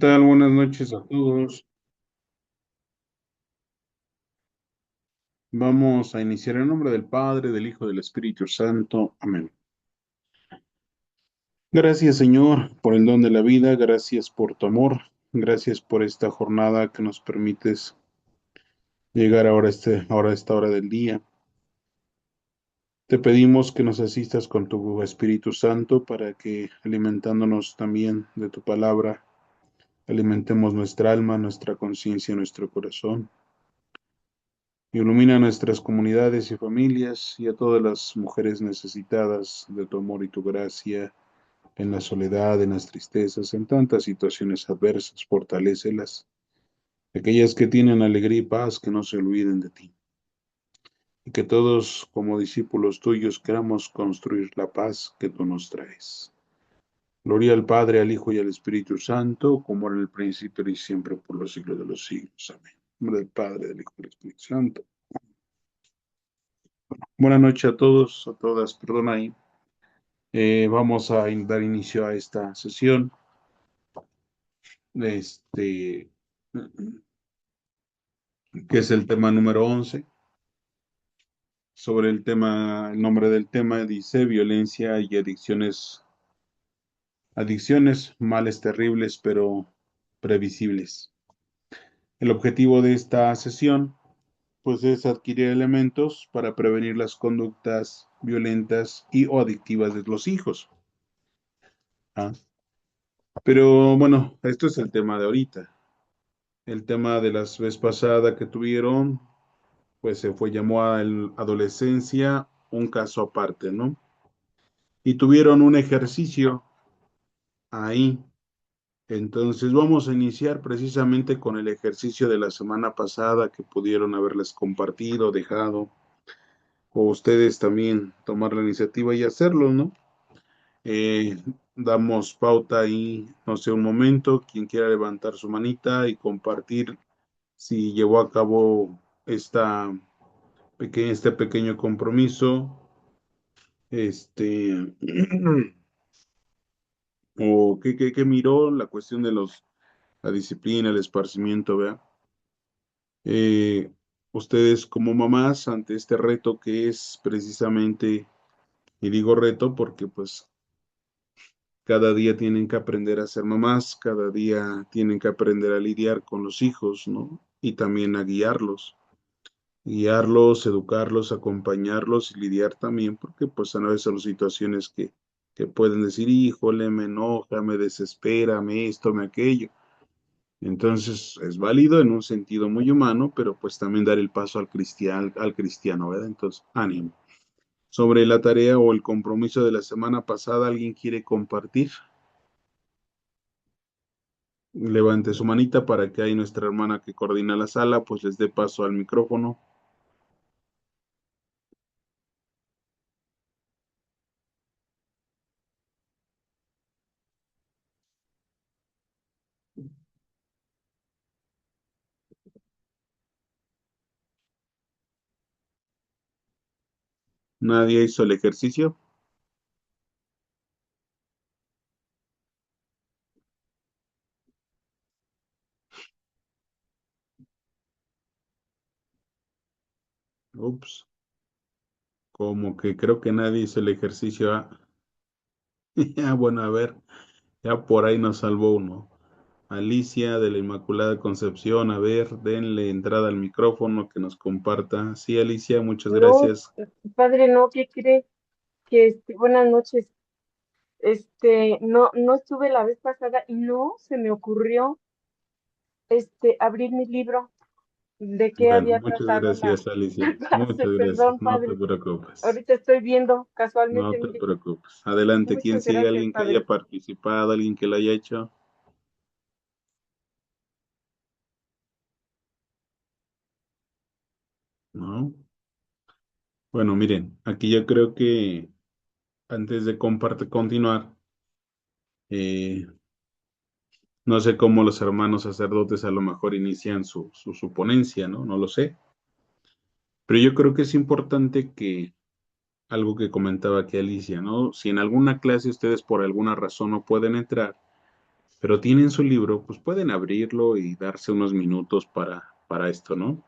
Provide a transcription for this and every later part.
Tal? Buenas noches a todos. Vamos a iniciar en nombre del Padre, del Hijo y del Espíritu Santo. Amén. Gracias, Señor, por el don de la vida. Gracias por tu amor. Gracias por esta jornada que nos permites llegar ahora a esta hora del día. Te pedimos que nos asistas con tu Espíritu Santo para que, alimentándonos también de tu palabra, alimentemos nuestra alma, nuestra conciencia, nuestro corazón. Ilumina nuestras comunidades y familias y a todas las mujeres necesitadas de tu amor y tu gracia, en la soledad, en las tristezas, en tantas situaciones adversas, fortalécelas. Aquellas que tienen alegría y paz, que no se olviden de ti. Y que todos, como discípulos tuyos, queramos construir la paz que tú nos traes. Gloria al Padre, al Hijo y al Espíritu Santo, como era en el principio y siempre por los siglos de los siglos. Amén. En nombre del Padre, del Hijo y del Espíritu Santo. Buenas noches a todos, a todas, perdón ahí. Vamos a dar inicio a esta sesión, este, que es el tema número 11. Sobre el nombre del tema dice violencia y adicciones, males terribles pero previsibles. El objetivo de esta sesión, pues, es adquirir elementos para prevenir las conductas violentas y o adictivas de los hijos. ¿Ah? Pero bueno, esto es el tema de ahorita. El tema de las vez pasada que tuvieron, pues llamó a adolescencia un caso aparte, ¿no? Y tuvieron un ejercicio ahí. Entonces vamos a iniciar precisamente con el ejercicio de la semana pasada que pudieron haberles compartido, dejado, o ustedes también tomar la iniciativa y hacerlo, ¿no? Eh, Damos pauta ahí, no sé, un momento, quien quiera levantar su manita y compartir si llevó a cabo este pequeño compromiso, este, o qué miró la cuestión de la disciplina, el esparcimiento, ¿vea? Eh, Ustedes como mamás ante este reto que es precisamente, y digo reto porque pues cada día tienen que aprender a ser mamás, cada día tienen que aprender a lidiar con los hijos, ¿no? Y también a guiarlos, educarlos, acompañarlos y lidiar también, porque pues a veces son situaciones que pueden decir, híjole, me enoja, me desespera, me esto, me aquello. Entonces es válido en un sentido muy humano, pero pues también dar el paso al cristiano, ¿verdad? Entonces, ánimo. Sobre la tarea o el compromiso de la semana pasada, ¿alguien quiere compartir? Levante su manita para que ahí nuestra hermana que coordina la sala, pues les dé paso al micrófono. ¿Nadie hizo el ejercicio? Ups, como que creo que nadie hizo el ejercicio. Bueno, a ver, ya por ahí nos salvó uno. Alicia de la Inmaculada Concepción, a ver, denle entrada al micrófono que nos comparta. Sí, Alicia, muchas No, gracias. padre, no, ¿qué cree? Que buenas noches. No estuve la vez pasada y no se me ocurrió abrir mi libro de qué Bueno, había muchas tratado gracias, la Alicia. clase. Muchas gracias. Perdón, No te padre. preocupes. Ahorita estoy viendo No casualmente, te mire. preocupes. Adelante, ¿quién Muchas sigue? gracias, ¿Alguien que haya padre. participado? ¿Alguien que lo haya hecho? ¿No? Bueno, miren, aquí yo creo que antes de continuar, eh, no sé cómo los hermanos sacerdotes a lo mejor inician su ponencia, ¿no? No lo sé. Pero yo creo que es importante que algo que comentaba aquí Alicia, ¿no? Si en alguna clase ustedes por alguna razón no pueden entrar, pero tienen su libro, pues pueden abrirlo y darse unos minutos para esto, ¿no?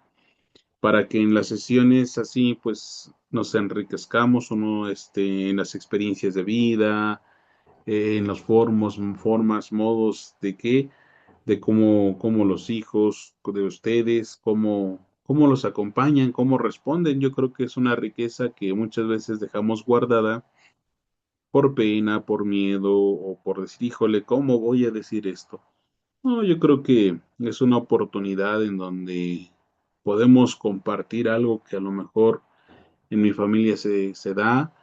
Para que en las sesiones así, pues nos enriquezcamos uno, en las experiencias de vida, en los formas, modos de qué, de cómo los hijos de ustedes, cómo los acompañan, cómo responden. Yo creo que es una riqueza que muchas veces dejamos guardada por pena, por miedo o por decir, híjole, ¿cómo voy a decir esto? No, yo creo que es una oportunidad en donde podemos compartir algo que a lo mejor en mi familia se da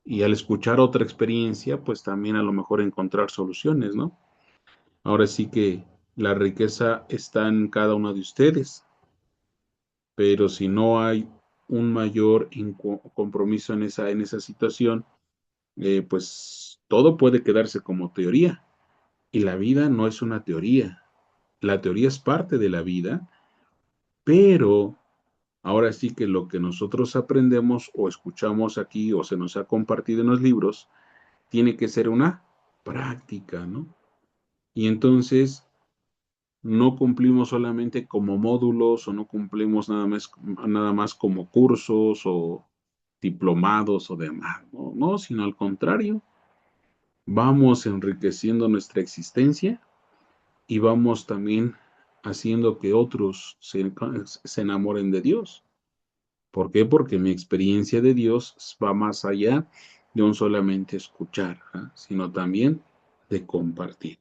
y al escuchar otra experiencia, pues también a lo mejor encontrar soluciones, ¿no? Ahora sí que la riqueza está en cada uno de ustedes, pero si no hay un mayor compromiso en esa situación, pues todo puede quedarse como teoría. Y la vida no es una teoría. La teoría es parte de la vida, pero ahora sí que lo que nosotros aprendemos o escuchamos aquí o se nos ha compartido en los libros, tiene que ser una práctica, ¿no? Y entonces no cumplimos solamente como módulos o no cumplimos nada más como cursos o diplomados o demás, ¿no? No, sino al contrario, vamos enriqueciendo nuestra existencia y vamos también haciendo que otros se enamoren de Dios. ¿Por qué? Porque mi experiencia de Dios va más allá de un solamente escuchar, ¿ah? Sino también de compartir.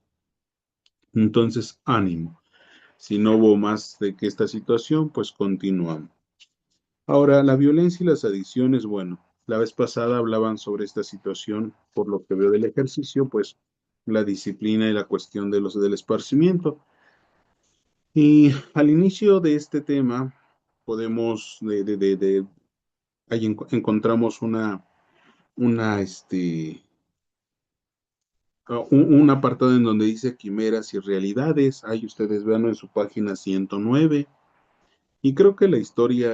Entonces, ánimo. Si no hubo más de que esta situación, pues continuamos. Ahora, la violencia y las adicciones, bueno, la vez pasada hablaban sobre esta situación, por lo que veo del ejercicio, pues la disciplina y la cuestión del esparcimiento. Y al inicio de este tema, podemos, ahí encontramos un apartado en donde dice quimeras y realidades. Ahí ustedes vean en su página 109. Y creo que la historia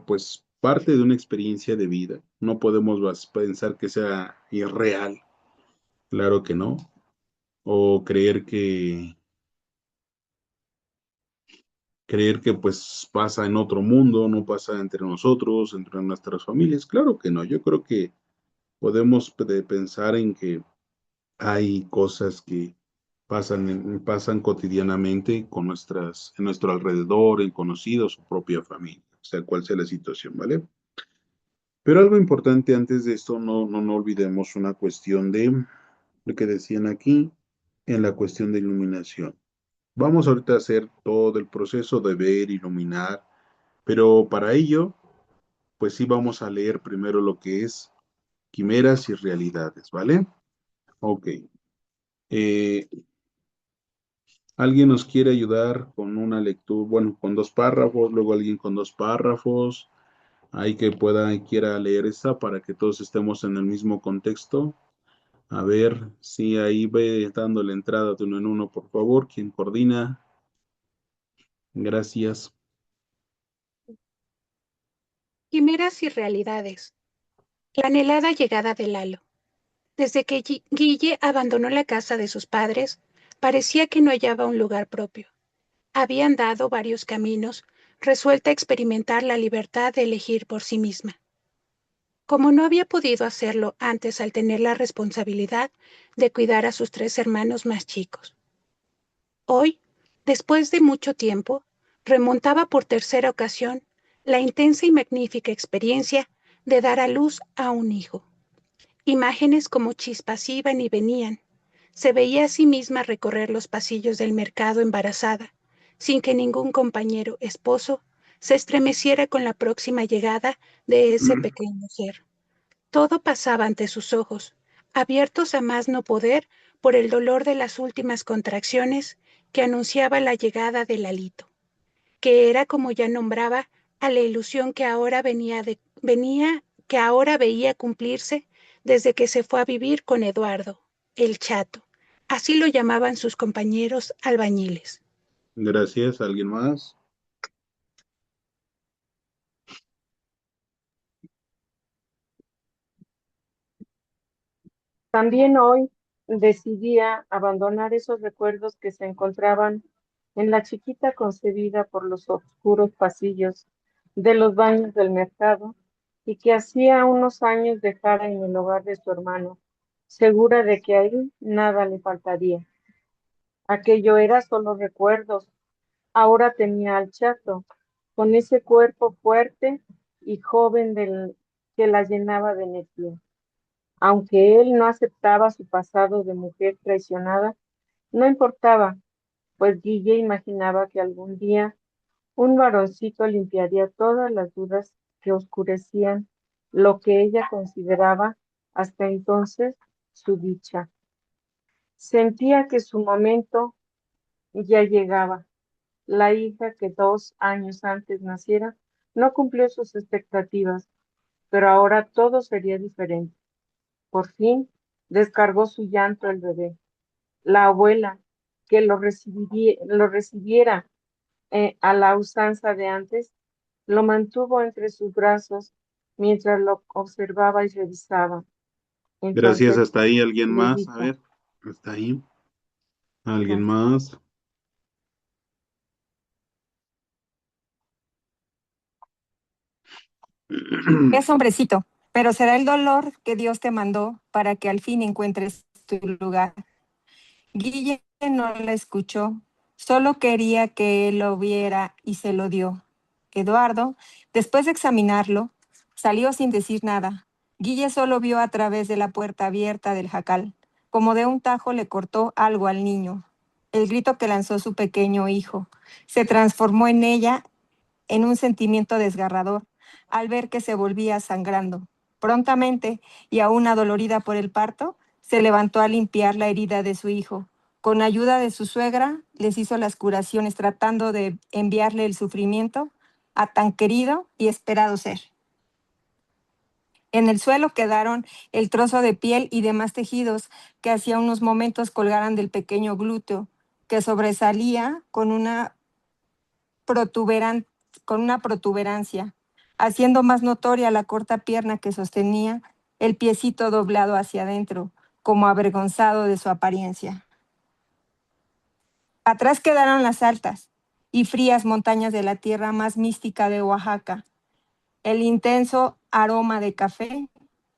pues, parte de una experiencia de vida. No podemos pensar que sea irreal. Claro que no. O creer que pues pasa en otro mundo, no pasa entre nosotros, entre nuestras familias. Claro que no. Yo creo que podemos pensar en que hay cosas que pasan cotidianamente en nuestro alrededor, en conocidos o propia familia, sea cual sea la situación, ¿vale? Pero algo importante antes de esto, no olvidemos una cuestión de lo que decían aquí en la cuestión de iluminación. Vamos ahorita a hacer todo el proceso de ver, iluminar, pero para ello, pues sí vamos a leer primero lo que es quimeras y realidades, ¿vale? Ok. Eh, ¿Alguien nos quiere ayudar con una lectura? Bueno, con dos párrafos, luego alguien con dos párrafos. Hay que pueda y quiera leer esta para que todos estemos en el mismo contexto. A ver, si ahí ve dando la entrada de uno en uno, por favor. ¿Quién coordina? Gracias. Quimeras y realidades. La anhelada llegada de Lalo. Desde que Guille abandonó la casa de sus padres, parecía que no hallaba un lugar propio. Había andado varios caminos, resuelta a experimentar la libertad de elegir por sí misma. Como no había podido hacerlo antes al tener la responsabilidad de cuidar a sus 3 hermanos más chicos. Hoy, después de mucho tiempo, remontaba por tercera ocasión la intensa y magnífica experiencia de dar a luz a un hijo. Imágenes como chispas iban y venían. Se veía a sí misma recorrer los pasillos del mercado embarazada, sin que ningún compañero esposo se estremeciera con la próxima llegada de ese pequeño ser. Todo pasaba ante sus ojos, abiertos a más no poder por el dolor de las últimas contracciones que anunciaba la llegada del Lalito, que era como ya nombraba a la ilusión que ahora que ahora veía cumplirse desde que se fue a vivir con Eduardo, el chato. Así lo llamaban sus compañeros albañiles. Gracias. ¿Alguien más? También hoy, decidía abandonar esos recuerdos que se encontraban en la chiquita concebida por los oscuros pasillos de los baños del mercado y que hacía unos años dejara en el hogar de su hermano, segura de que ahí nada le faltaría. Aquello era solo recuerdos. Ahora tenía al chato, con ese cuerpo fuerte y joven que la llenaba de energía. Aunque él no aceptaba su pasado de mujer traicionada, no importaba, pues Guille imaginaba que algún día un varoncito limpiaría todas las dudas que oscurecían lo que ella consideraba hasta entonces su dicha. Sentía que su momento ya llegaba. La hija que 2 años antes naciera no cumplió sus expectativas, pero ahora todo sería diferente. Por fin descargó su llanto el bebé. La abuela, que lo recibiera a la usanza de antes, lo mantuvo entre sus brazos mientras lo observaba y revisaba. Gracias, Entonces hasta ahí. ¿Alguien le más? A dijo, ver, hasta ahí. ¿Alguien "Ah, más? Es hombrecito, pero será el dolor que Dios te mandó para que al fin encuentres tu lugar. Guille no la escuchó, solo quería que él lo viera y se lo dio. Eduardo, después de examinarlo, salió sin decir nada. Guille solo vio a través de la puerta abierta del jacal, como de un tajo le cortó algo al niño. El grito que lanzó su pequeño hijo se transformó en ella en un sentimiento desgarrador al ver que se volvía sangrando. Prontamente, y aún adolorida por el parto, se levantó a limpiar la herida de su hijo. Con ayuda de su suegra, les hizo las curaciones tratando de enviarle el sufrimiento a tan querido y esperado ser. En el suelo quedaron el trozo de piel y demás tejidos que hacía unos momentos colgaran del pequeño glúteo, que sobresalía protuberan- con una protuberancia, haciendo más notoria la corta pierna que sostenía el piecito doblado hacia adentro, como avergonzado de su apariencia. Atrás quedaron las altas y frías montañas de la tierra más mística de Oaxaca, el intenso aroma de café,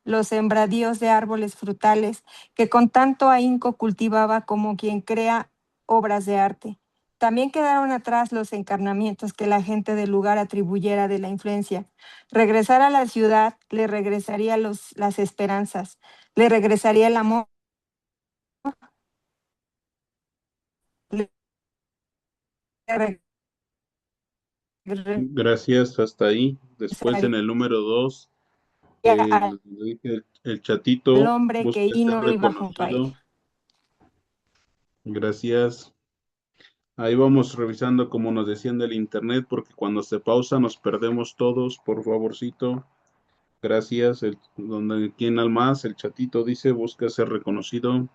los sembradíos de árboles frutales que con tanto ahínco cultivaba como quien crea obras de arte. También quedaron atrás los encarnamientos que la gente del lugar atribuyera de la influencia. Regresar a la ciudad le regresaría las esperanzas, le regresaría el amor, le Gracias, hasta ahí. Después en regresaría el número 2, al el chatito hombre busca que ser no iba junto a él. reconocido. Gracias. Ahí vamos revisando como nos decían del internet, porque cuando se pausa nos perdemos todos, por favorcito. Gracias. ¿Quién al más? El chatito dice, busca ser reconocido.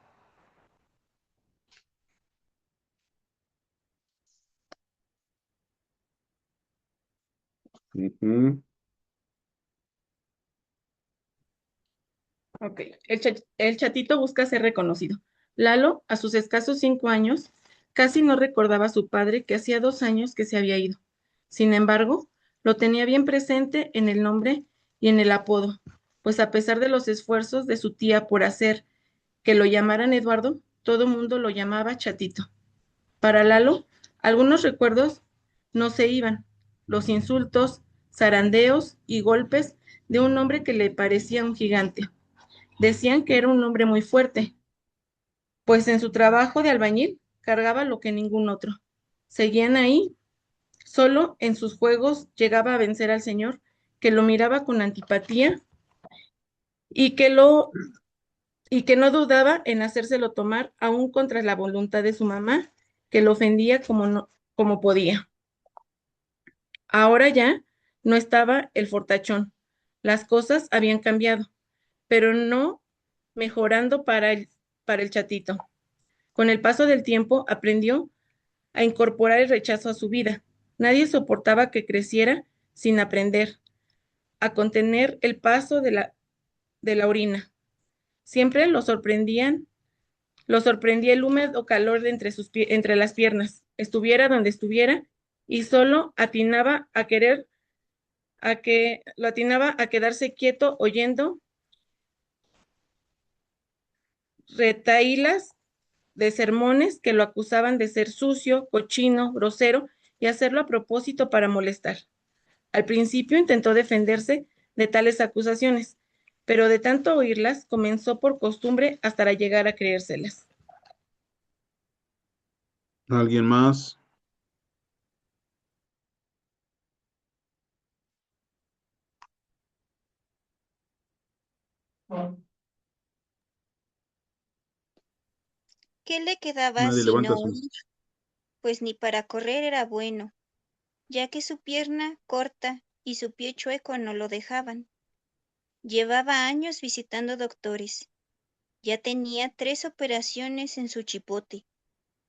Ujú. Ok, el chatito busca ser reconocido. Lalo, a sus escasos 5 años, casi no recordaba a su padre que hacía 2 años que se había ido. Sin embargo, lo tenía bien presente en el nombre y en el apodo, pues a pesar de los esfuerzos de su tía por hacer que lo llamaran Eduardo, todo mundo lo llamaba Chatito. Para Lalo, algunos recuerdos no se iban, los insultos, zarandeos y golpes de un hombre que le parecía un gigante. Decían que era un hombre muy fuerte, pues en su trabajo de albañil cargaba lo que ningún otro. Seguían ahí, solo en sus juegos llegaba a vencer al señor, que lo miraba con antipatía y y que no dudaba en hacérselo tomar aún contra la voluntad de su mamá, que lo ofendía como podía. Ahora ya no estaba el fortachón. Las cosas habían cambiado, pero no mejorando para el chatito. Con el paso del tiempo aprendió a incorporar el rechazo a su vida. Nadie soportaba que creciera sin aprender a contener el paso de la orina. Siempre lo sorprendían Lo sorprendía el húmedo calor de entre las piernas, estuviera donde estuviera, y solo lo atinaba a quedarse quieto oyendo retahílas de sermones que lo acusaban de ser sucio, cochino, grosero y hacerlo a propósito para molestar. Al principio intentó defenderse de tales acusaciones, pero de tanto oírlas comenzó por costumbre hasta llegar a creérselas. ¿Alguien más? ¿Qué le quedaba Nadie levanta sino sus... huir? Pues ni para correr era bueno, ya que su pierna corta y su pie chueco no lo dejaban. Llevaba años visitando doctores. Ya tenía 3 operaciones en su chipote,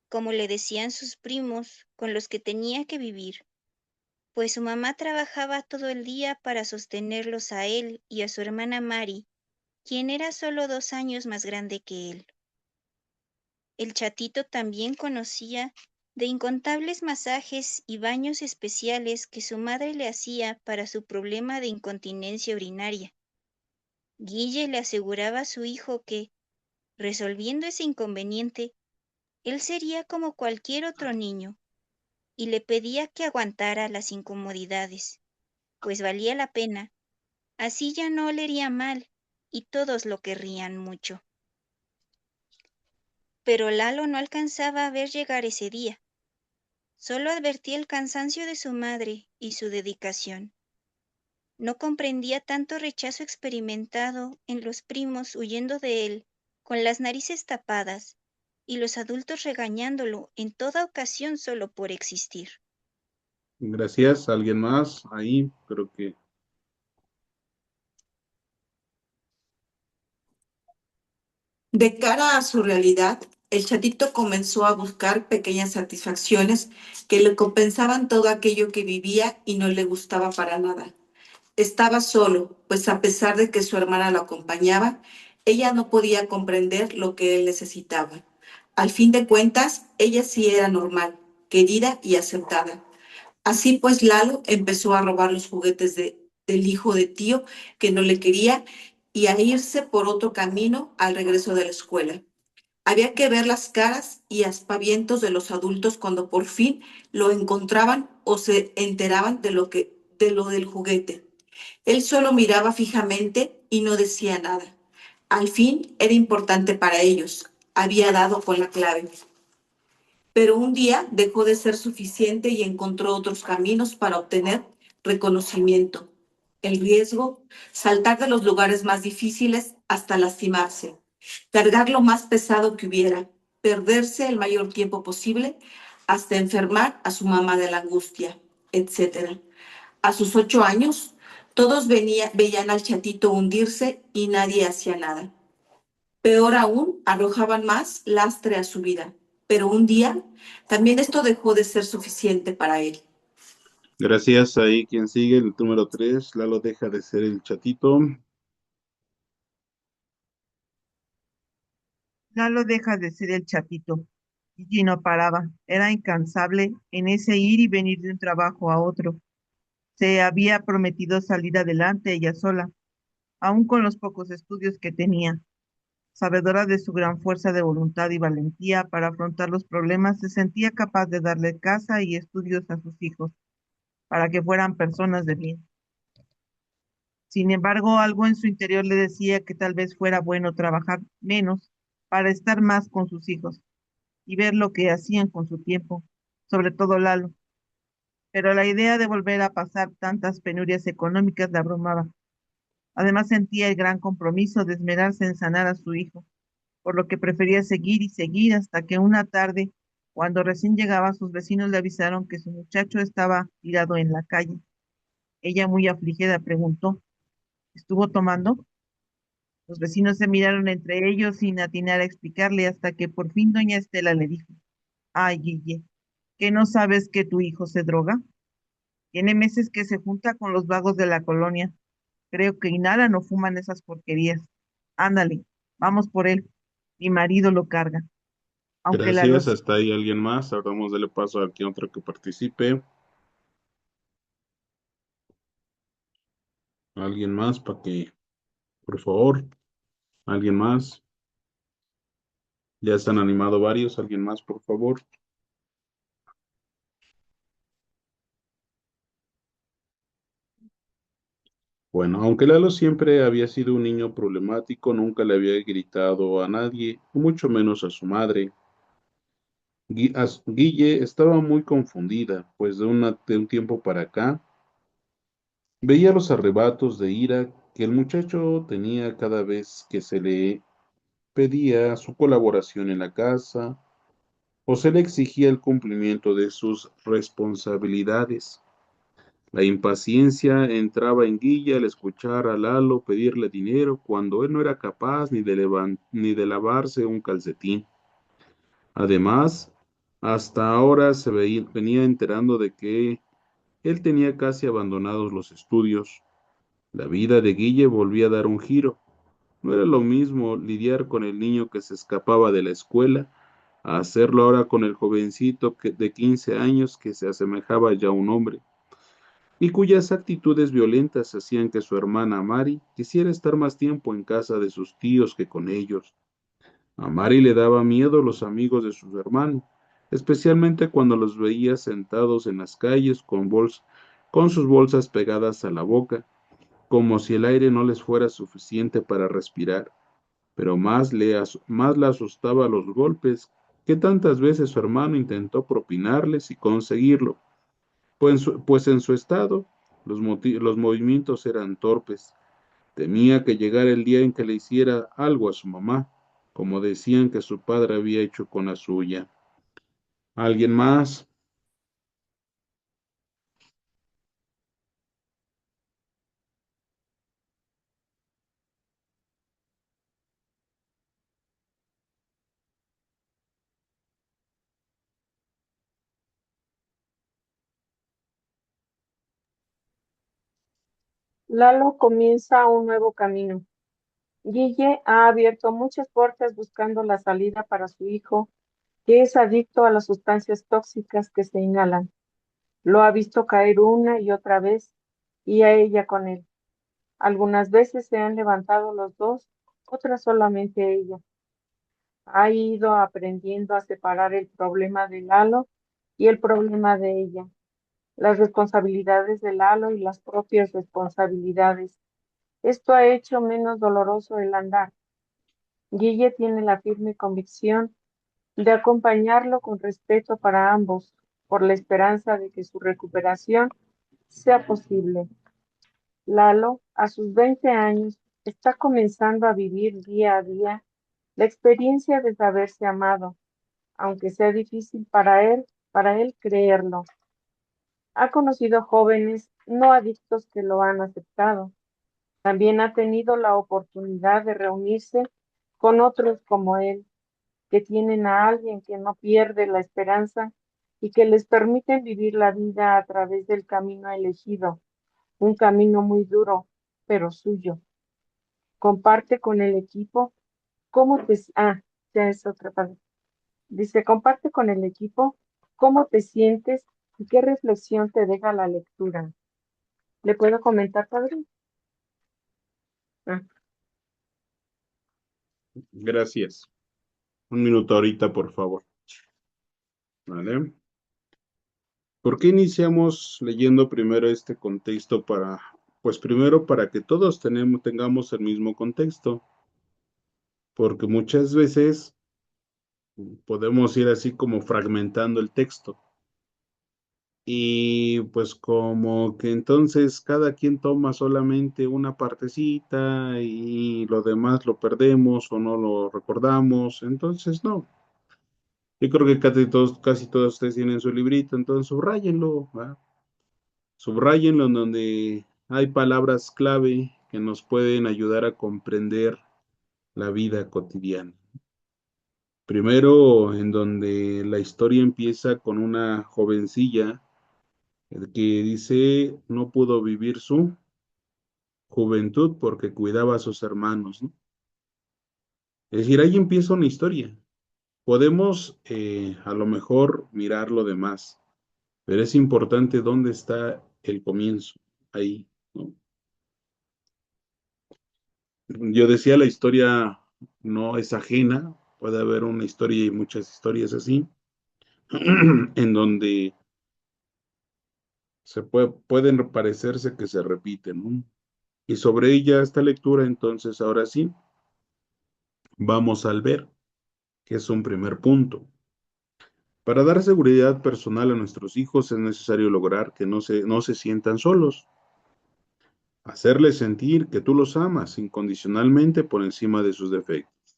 como le decían sus primos, con los que tenía que vivir, pues su mamá trabajaba todo el día para sostenerlos a él y a su hermana Mari, quien era solo 2 años más grande que él. El chatito también conocía de incontables masajes y baños especiales que su madre le hacía para su problema de incontinencia urinaria. Guille le aseguraba a su hijo que, resolviendo ese inconveniente, él sería como cualquier otro niño, y le pedía que aguantara las incomodidades, pues valía la pena, así ya no olería mal, y todos lo querrían mucho. Pero Lalo no alcanzaba a ver llegar ese día. Solo advertía el cansancio de su madre y su dedicación. No comprendía tanto rechazo experimentado en los primos huyendo de él, con las narices tapadas, y los adultos regañándolo en toda ocasión solo por existir. Gracias. ¿Alguien más? Ahí creo que... De cara a su realidad, el chatito comenzó a buscar pequeñas satisfacciones que le compensaban todo aquello que vivía y no le gustaba para nada. Estaba solo, pues a pesar de que su hermana lo acompañaba, ella no podía comprender lo que él necesitaba. Al fin de cuentas, ella sí era normal, querida y aceptada. Así pues, Lalo empezó a robar los juguetes del hijo de tío que no le quería y a irse por otro camino al regreso de la escuela. Había que ver las caras y aspavientos de los adultos cuando por fin lo encontraban o se enteraban de lo del juguete. Él solo miraba fijamente y no decía nada. Al fin era importante para ellos. Había dado con la clave. Pero un día dejó de ser suficiente y encontró otros caminos para obtener reconocimiento. El riesgo, saltar de los lugares más difíciles hasta lastimarse, cargar lo más pesado que hubiera, perderse el mayor tiempo posible hasta enfermar a su mamá de la angustia, etc. A sus 8 años, todos veían al chatito hundirse y nadie hacía nada. Peor aún, arrojaban más lastre a su vida. Pero un día, también esto dejó de ser suficiente para él. Gracias. Ahí quien sigue, el número 3. Lalo deja de ser el chatito. Lalo deja de ser el chatito. Gigi no paraba, era incansable en ese ir y venir de un trabajo a otro. Se había prometido salir adelante ella sola, aun con los pocos estudios que tenía. Sabedora de su gran fuerza de voluntad y valentía para afrontar los problemas, se sentía capaz de darle casa y estudios a sus hijos, para que fueran personas de bien. Sin embargo, algo en su interior le decía que tal vez fuera bueno trabajar menos para estar más con sus hijos y ver lo que hacían con su tiempo, sobre todo Lalo. Pero la idea de volver a pasar tantas penurias económicas la abrumaba. Además sentía el gran compromiso de esmerarse en sanar a su hijo, por lo que prefería seguir y seguir hasta que una tarde, cuando recién llegaba, sus vecinos le avisaron que su muchacho estaba tirado en la calle. Ella, muy afligida, preguntó, ¿estuvo tomando? Los vecinos se miraron entre ellos sin atinar a explicarle hasta que por fin doña Estela le dijo, ay, Guille, ¿que no sabes que tu hijo se droga? Tiene meses que se junta con los vagos de la colonia. Creo que inhalan o fuman esas porquerías. Ándale, vamos por él. Mi marido lo carga. aunque Lalo, Gracias, hasta ahí alguien más. Ahora vamos a darle paso a quien otro que participe. Alguien más para que, por favor, alguien más. Ya están animado varios. Alguien más, por favor. Bueno, aunque Lalo siempre había sido un niño problemático, nunca le había gritado a nadie, mucho menos a su madre. Guille estaba muy confundida, pues de un tiempo para acá veía los arrebatos de ira que el muchacho tenía cada vez que se le pedía su colaboración en la casa o se le exigía el cumplimiento de sus responsabilidades. La impaciencia entraba en Guilla al escuchar a Lalo pedirle dinero cuando él no era capaz ni de lavarse un calcetín. Además, hasta ahora venía enterando de que él tenía casi abandonados los estudios. La vida de Guille volvía a dar un giro. No era lo mismo lidiar con el niño que se escapaba de la escuela a hacerlo ahora con el jovencito de 15 años que se asemejaba ya a un hombre y cuyas actitudes violentas hacían que su hermana Mari quisiera estar más tiempo en casa de sus tíos que con ellos. A Mari le daba miedo los amigos de su hermano, especialmente cuando los veía sentados en las calles con sus bolsas pegadas a la boca, como si el aire no les fuera suficiente para respirar. Pero más la asustaba los golpes que tantas veces su hermano intentó propinarles y conseguirlo, pues en su estado los movimientos eran torpes. Temía que llegara el día en que le hiciera algo a su mamá, como decían que su padre había hecho con la suya. ¿Alguien más? Lalo comienza un nuevo camino. Guille ha abierto muchas puertas buscando la salida para su hijo, que es adicto a las sustancias tóxicas que se inhalan. Lo ha visto caer una y otra vez, y a ella con él. Algunas veces se han levantado los dos, otras solamente ella. Ha ido aprendiendo a separar el problema de Lalo y el problema de ella, las responsabilidades de Lalo y las propias responsabilidades. Esto ha hecho menos doloroso el andar. Guille tiene la firme convicción de acompañarlo con respeto para ambos, por la esperanza de que su recuperación sea posible. Lalo, a sus 20 años, está comenzando a vivir día a día la experiencia de saberse amado, aunque sea difícil para él creerlo. Ha conocido jóvenes no adictos que lo han aceptado. También ha tenido la oportunidad de reunirse con otros como él, que tienen a alguien que no pierde la esperanza y que les permiten vivir la vida a través del camino elegido, un camino muy duro, pero suyo. Comparte con el equipo cómo te... Ya es otra parte. Dice, comparte con el equipo cómo te sientes y qué reflexión te deja la lectura. ¿Le puedo comentar, padre? Ah, Gracias. Un minuto ahorita, por favor. ¿Vale? ¿Por qué iniciamos leyendo primero este contexto pues primero para que todos tengamos el mismo contexto? Porque muchas veces podemos ir así como fragmentando el texto. Y pues como que entonces cada quien toma solamente una partecita y lo demás lo perdemos o no lo recordamos. Entonces no. Yo creo que casi todos ustedes tienen su librito, entonces subrayenlo, ¿va? Subrayenlo en donde hay palabras clave que nos pueden ayudar a comprender la vida cotidiana. Primero, en donde la historia empieza con una jovencilla que dice no pudo vivir su juventud porque cuidaba a sus hermanos, ¿no? Es decir, ahí empieza una historia. Podemos a lo mejor mirar lo demás, pero es importante dónde está el comienzo, ahí, ¿no? Yo decía, la historia no es ajena, puede haber una historia y muchas historias así, en donde pueden parecerse que se repiten, ¿no? Y sobre ella esta lectura, entonces ahora sí, vamos al ver, que es un primer punto. Para dar seguridad personal a nuestros hijos es necesario lograr que no se sientan solos. Hacerles sentir que tú los amas incondicionalmente por encima de sus defectos.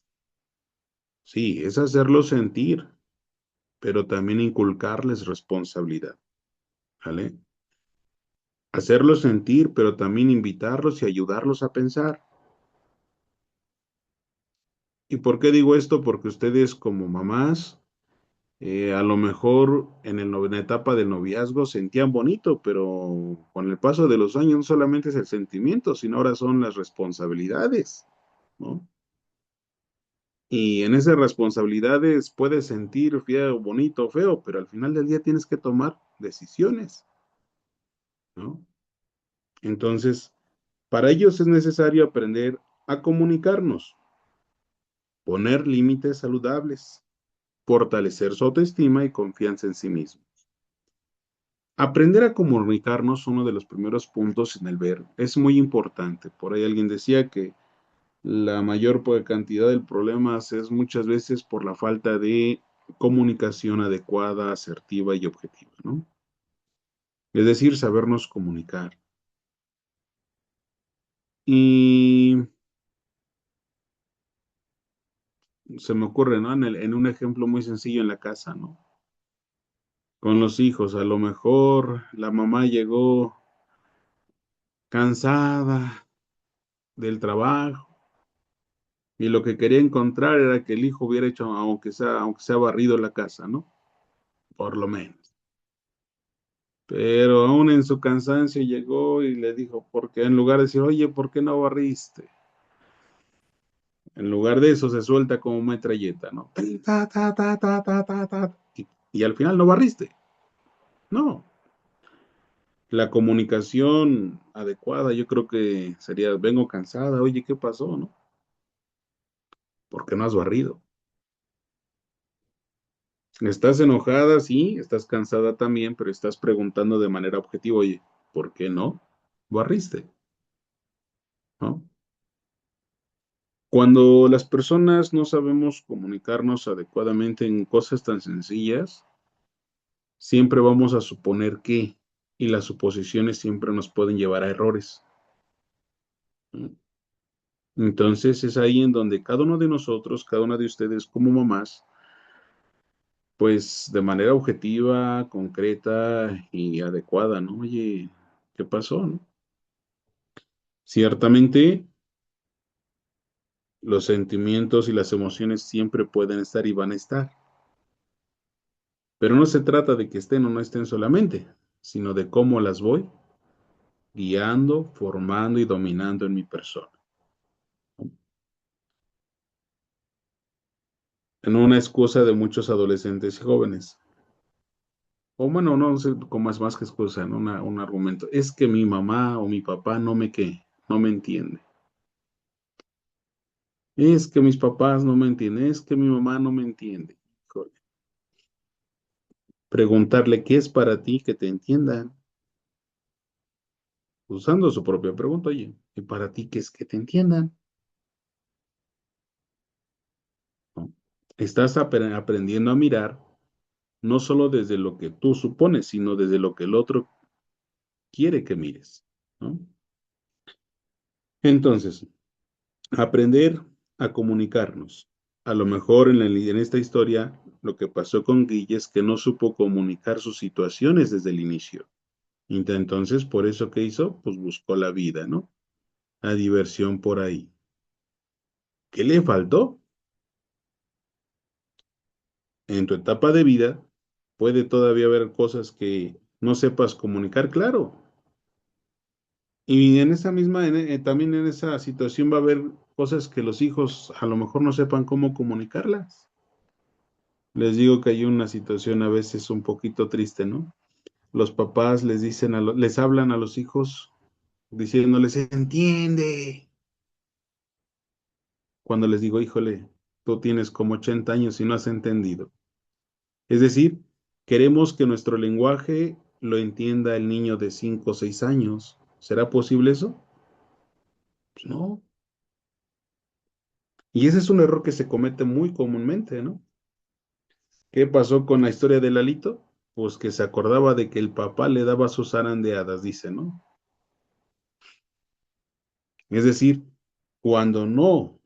Sí, es hacerlos sentir, pero también inculcarles responsabilidad, ¿vale? Hacerlos sentir, pero también invitarlos y ayudarlos a pensar. ¿Y por qué digo esto? Porque ustedes como mamás, a lo mejor en la etapa del noviazgo sentían bonito, pero con el paso de los años no solamente es el sentimiento, sino ahora son las responsabilidades, ¿no? Y en esas responsabilidades puedes sentir feo, bonito o feo, pero al final del día tienes que tomar decisiones, ¿no? Entonces, para ellos es necesario aprender a comunicarnos, poner límites saludables, fortalecer su autoestima y confianza en sí mismo. Aprender a comunicarnos, uno de los primeros puntos en el ver, es muy importante. Por ahí alguien decía que la mayor cantidad de problemas es muchas veces por la falta de comunicación adecuada, asertiva y objetiva, ¿no? Es decir, sabernos comunicar. Y se me ocurre, ¿no? En un ejemplo muy sencillo en la casa, ¿no? Con los hijos, a lo mejor la mamá llegó cansada del trabajo y lo que quería encontrar era que el hijo hubiera hecho, aunque sea barrido la casa, ¿no? Por lo menos. Pero aún en su cansancio llegó y le dijo, porque en lugar de decir, oye, ¿por qué no barriste? En lugar de eso se suelta como metralleta, ¿no? Ta, ta, ta, ta, ta, ta, ta. Y al final no barriste. No. La comunicación adecuada, yo creo que sería, vengo cansada, oye, ¿qué pasó, no? ¿Por qué no has barrido? Estás enojada, sí, estás cansada también, pero estás preguntando de manera objetiva, oye, ¿por qué no barriste? ¿No? Cuando las personas no sabemos comunicarnos adecuadamente en cosas tan sencillas, siempre vamos a suponer que, y las suposiciones siempre nos pueden llevar a errores. ¿No? Entonces es ahí en donde cada uno de nosotros, cada una de ustedes como mamás, pues de manera objetiva, concreta y adecuada, ¿no? Oye, ¿qué pasó, no? Ciertamente, los sentimientos y las emociones siempre pueden estar y van a estar, pero no se trata de que estén o no estén solamente, sino de cómo las voy guiando, formando y dominando en mi persona. En una excusa de muchos adolescentes y jóvenes, o bueno, no sé cómo es más que excusa, ¿no? Un argumento, es que mi mamá o mi papá no me entiende. Es que mis papás no me entienden, es que mi mamá no me entiende. Híjole. Preguntarle qué es para ti que te entiendan, usando su propia pregunta, oye, ¿y para ti qué es que te entiendan? ¿No? Estás aprendiendo a mirar no solo desde lo que tú supones, sino desde lo que el otro quiere que mires, ¿no? Entonces, aprender a comunicarnos. A lo mejor en esta historia lo que pasó con Guille es que no supo comunicar sus situaciones desde el inicio. Entonces, por eso que hizo, pues buscó la vida, ¿no? La diversión por ahí. ¿Qué le faltó? En tu etapa de vida puede todavía haber cosas que no sepas comunicar, claro. Y en esa misma, también en esa situación va a haber cosas que los hijos a lo mejor no sepan cómo comunicarlas. Les digo que hay una situación a veces un poquito triste, ¿no? Los papás les dicen les hablan a los hijos diciéndoles, entiende. Cuando les digo, híjole, tú tienes como 80 años y no has entendido. Es decir, queremos que nuestro lenguaje lo entienda el niño de 5 o 6 años. ¿Será posible eso? Pues no. Y ese es un error que se comete muy comúnmente, ¿no? ¿Qué pasó con la historia de Lalito? Pues que se acordaba de que el papá le daba sus zarandeadas, dice, ¿no? Es decir, cuando no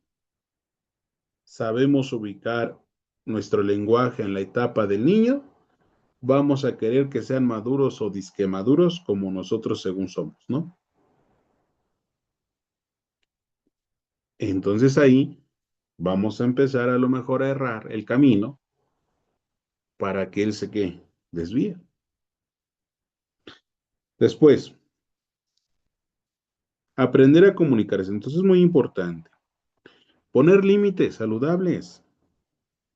sabemos ubicar nuestro lenguaje en la etapa del niño, vamos a querer que sean maduros o disque maduros como nosotros según somos, ¿no? Entonces ahí vamos a empezar a lo mejor a errar el camino para que él se que desvíe. Después, aprender a comunicarse. Entonces es muy importante. Poner límites saludables.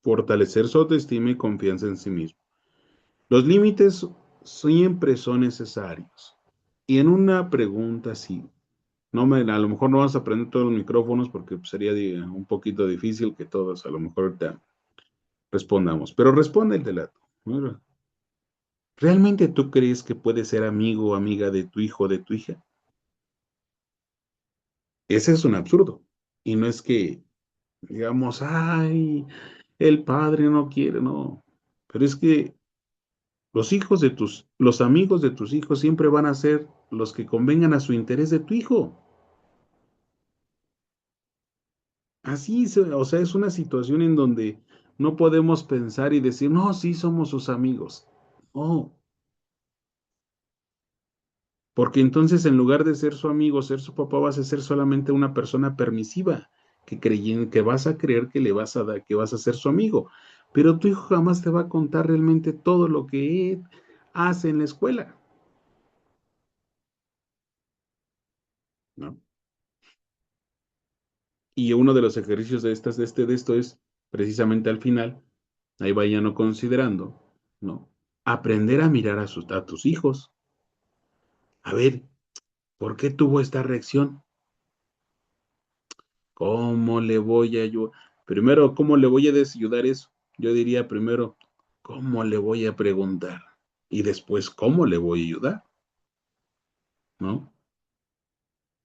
Fortalecer su autoestima y confianza en sí mismo. Los límites siempre son necesarios. Y en una pregunta así, a lo mejor no vas a aprender todos los micrófonos porque sería un poquito difícil que todos a lo mejor te respondamos, pero responde el delato. ¿Realmente tú crees que puedes ser amigo o amiga de tu hijo o de tu hija? Ese es un absurdo. Y no es que digamos, ay, el padre no quiere, no. Pero es que los amigos de tus hijos siempre van a ser los que convengan a su interés de tu hijo. Así, o sea, es una situación en donde no podemos pensar y decir, no, sí somos sus amigos. No, porque entonces en lugar de ser su amigo, ser su papá, vas a ser solamente una persona permisiva, que vas a creer que le vas a dar, que vas a ser su amigo. Pero tu hijo jamás te va a contar realmente todo lo que él hace en la escuela, ¿no? Y uno de los ejercicios de esto es precisamente al final, ahí vayan considerando, ¿no? Aprender a mirar a tus hijos. A ver, ¿por qué tuvo esta reacción? ¿Cómo le voy a ayudar? Primero, ¿cómo le voy a desayudar eso? Yo diría primero, ¿cómo le voy a preguntar? Y después, ¿cómo le voy a ayudar? ¿No?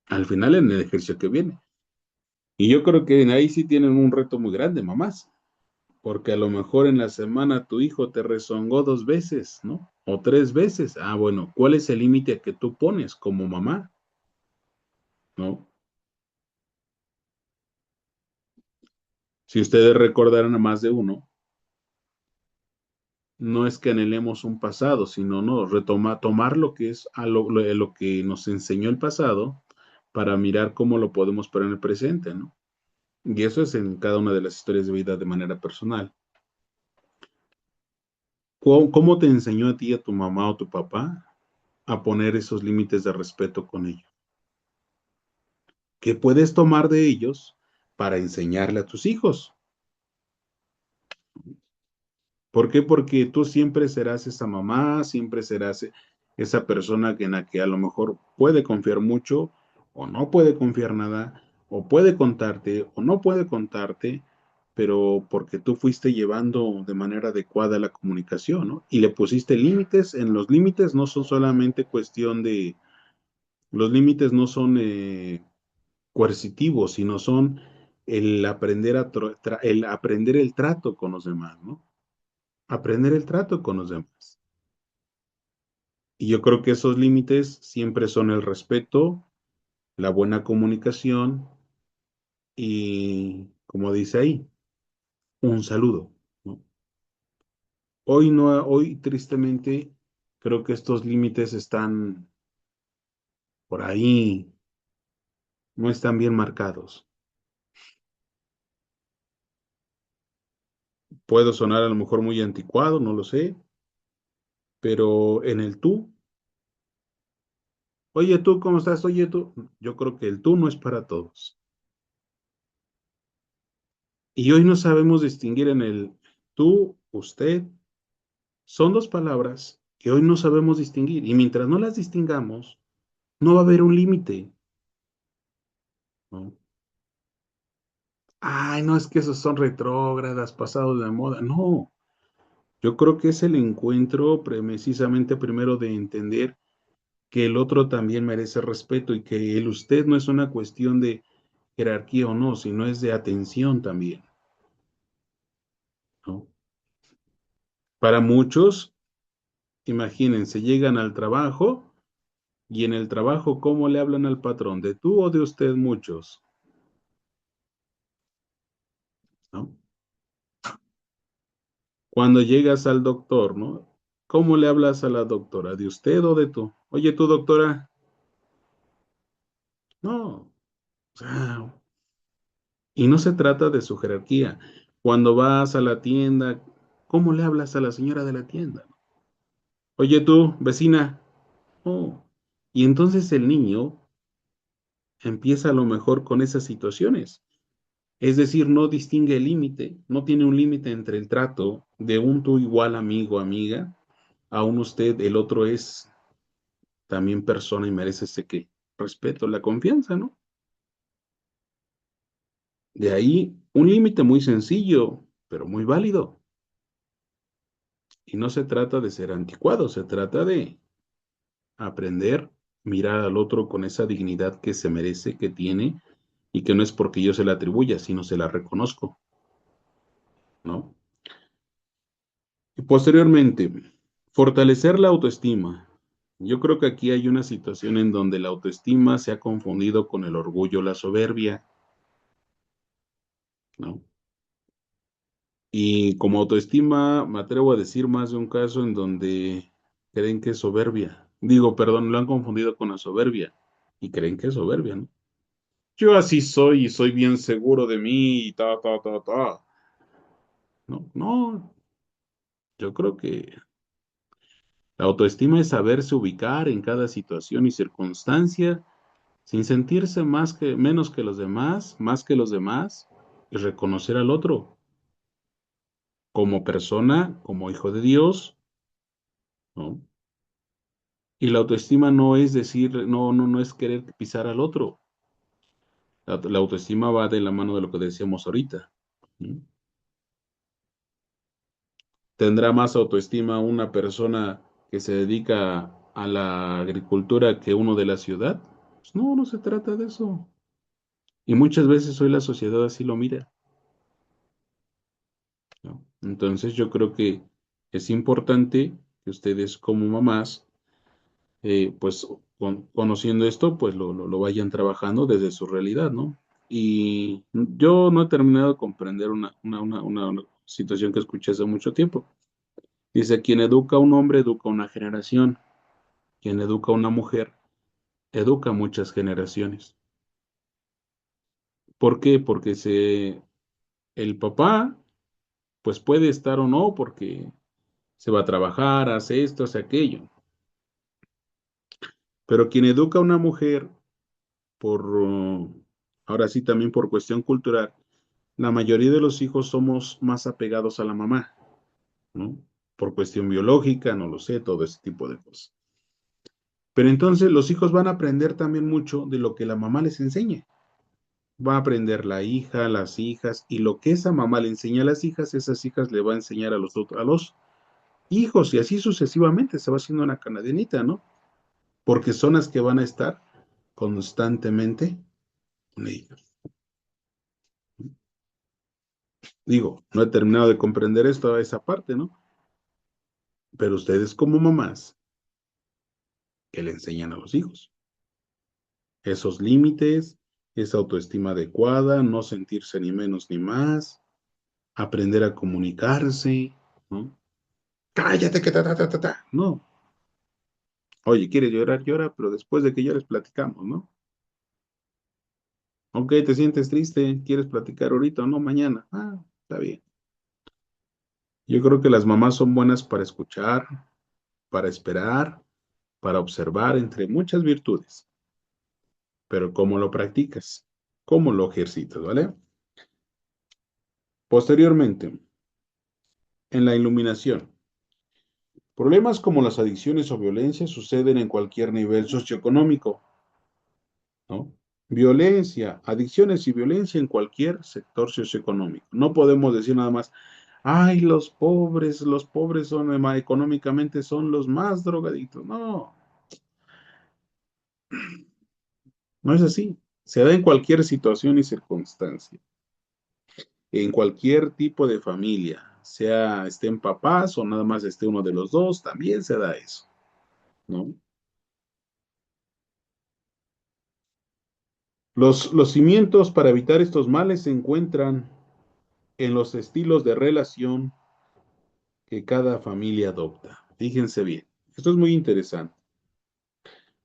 Al final en el ejercicio que viene. Y yo creo que ahí sí tienen un reto muy grande, mamás. Porque a lo mejor en la semana tu hijo te rezongó 2 veces, ¿no? O 3 veces. Ah, bueno, ¿cuál es el límite que tú pones como mamá? ¿No? Si ustedes recordaran a más de uno, no es que anhelemos un pasado, sino no, tomar lo que es lo que nos enseñó el pasado para mirar cómo lo podemos poner en el presente, ¿no? Y eso es en cada una de las historias de vida de manera personal. ¿Cómo te enseñó a ti, a tu mamá o tu papá a poner esos límites de respeto con ellos? ¿Qué puedes tomar de ellos para enseñarle a tus hijos? ¿Por qué? Porque tú siempre serás esa mamá, siempre serás esa persona en la que a lo mejor puede confiar mucho o no puede confiar nada, o puede contarte o no puede contarte, pero porque tú fuiste llevando de manera adecuada la comunicación, ¿no? Y le pusiste límites. En los límites no son solamente cuestión los límites no son coercitivos, sino son el aprender el aprender el trato con los demás, ¿no? Aprender el trato con los demás. Y yo creo que esos límites siempre son el respeto, la buena comunicación y, como dice ahí, un saludo, ¿no? Hoy no, hoy tristemente creo que estos límites están por ahí, no están bien marcados. Puedo sonar a lo mejor muy anticuado, no lo sé, pero en el tú, oye tú, ¿cómo estás? Oye tú, yo creo que el tú no es para todos. Y hoy no sabemos distinguir en el tú usted, son dos palabras que hoy no sabemos distinguir. Y mientras no las distingamos, no va a haber un límite, ¿no? Ay, no, es que esos son retrógradas, pasados de moda. No, yo creo que es el encuentro precisamente primero de entender que el otro también merece respeto y que el usted no es una cuestión de jerarquía o no, sino es de atención también, ¿no? Para muchos, imagínense, llegan al trabajo y en el trabajo, ¿cómo le hablan al patrón? ¿De tú o de usted muchos? ¿No? Cuando llegas al doctor, ¿no? ¿Cómo le hablas a la doctora? ¿De usted o de tú? Oye, tú, doctora. No. O sea, y no se trata de su jerarquía. Cuando vas a la tienda, ¿cómo le hablas a la señora de la tienda? Oye, tú, vecina. No. Y entonces el niño empieza a lo mejor con esas situaciones. Es decir, no distingue el límite, no tiene un límite entre el trato de un tú igual amigo, amiga, a un usted, el otro es también persona y merece ese que respeto, la confianza, ¿no? De ahí un límite muy sencillo, pero muy válido. Y no se trata de ser anticuado, se trata de aprender, mirar al otro con esa dignidad que se merece, que tiene, y que no es porque yo se la atribuya, sino se la reconozco, ¿no? Y posteriormente, fortalecer la autoestima. Yo creo que aquí hay una situación en donde la autoestima se ha confundido con el orgullo, la soberbia, ¿no? Y como autoestima, me atrevo a decir más de un caso en donde creen que es soberbia. Digo, perdón, lo han confundido con la soberbia y creen que es soberbia, ¿no? Yo así soy y soy bien seguro de mí y ta, ta, ta, ta. No, no, yo creo que la autoestima es saberse ubicar en cada situación y circunstancia sin sentirse menos que los demás, más que los demás, y reconocer al otro como persona, como hijo de Dios, ¿no? Y la autoestima no es decir, no es querer pisar al otro. La autoestima va de la mano de lo que decíamos ahorita, ¿no? ¿Tendrá más autoestima una persona que se dedica a la agricultura que uno de la ciudad? Pues no, no se trata de eso. Y muchas veces hoy la sociedad así lo mira, ¿no? Entonces yo creo que es importante que ustedes como mamás, pues conociendo esto, pues lo vayan trabajando desde su realidad, ¿no? Y yo no he terminado de comprender una situación que escuché hace mucho tiempo. Dice, quien educa a un hombre educa a una generación, quien educa a una mujer educa a muchas generaciones. ¿Por qué? Porque el papá, pues puede estar o no, porque se va a trabajar, hace esto, hace aquello. Pero quien educa a una mujer ahora sí también por cuestión cultural, la mayoría de los hijos somos más apegados a la mamá, ¿no? Por cuestión biológica, no lo sé, todo ese tipo de cosas. Pero entonces los hijos van a aprender también mucho de lo que la mamá les enseña. Va a aprender la hija, las hijas, y lo que esa mamá le enseña a las hijas, esas hijas le va a enseñar a los hijos, y así sucesivamente se va haciendo una cadenita, ¿no? Porque son las que van a estar constantemente con ellos. Digo, no he terminado de comprender esto, esa parte, ¿no? Pero ustedes como mamás, ¿qué le enseñan a los hijos? Esos límites, esa autoestima adecuada, no sentirse ni menos ni más, aprender a comunicarse, ¿no? Cállate que ta. No. Oye, ¿quieres llorar? Llora, pero después de que llores platicamos, ¿no? Ok, te sientes triste, ¿quieres platicar ahorita o no mañana? Ah, está bien. Yo creo que las mamás son buenas para escuchar, para esperar, para observar, entre muchas virtudes. Pero ¿cómo lo practicas? ¿Cómo lo ejercitas, vale? Posteriormente, en la iluminación. Problemas como las adicciones o violencia suceden en cualquier nivel socioeconómico, ¿no? Violencia, adicciones y violencia en cualquier sector socioeconómico. No podemos decir nada más, ay, los pobres son económicamente son los más drogadictos. No, no es así. Se da en cualquier situación y circunstancia, en cualquier tipo de familia, sea estén papás o nada más esté uno de los dos, también se da eso, ¿no? Los cimientos para evitar estos males se encuentran en los estilos de relación que cada familia adopta. Fíjense bien, esto es muy interesante.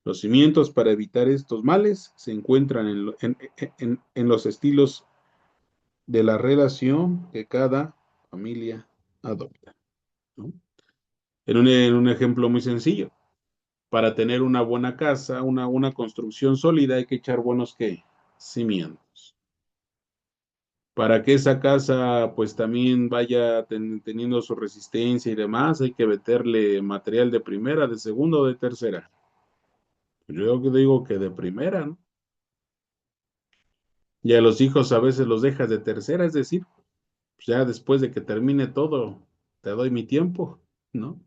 Los cimientos para evitar estos males se encuentran en los estilos de la relación que cada familia adopta, ¿no? En un ejemplo muy sencillo, para tener una buena casa, una construcción sólida, hay que echar buenos ¿qué? Cimientos. Para que esa casa pues también vaya teniendo su resistencia y demás, hay que meterle material de primera, de segunda o de tercera. Yo digo que de primera, ¿no? Y a los hijos a veces los dejas de tercera, es decir, pues ya después de que termine todo, te doy mi tiempo, ¿no?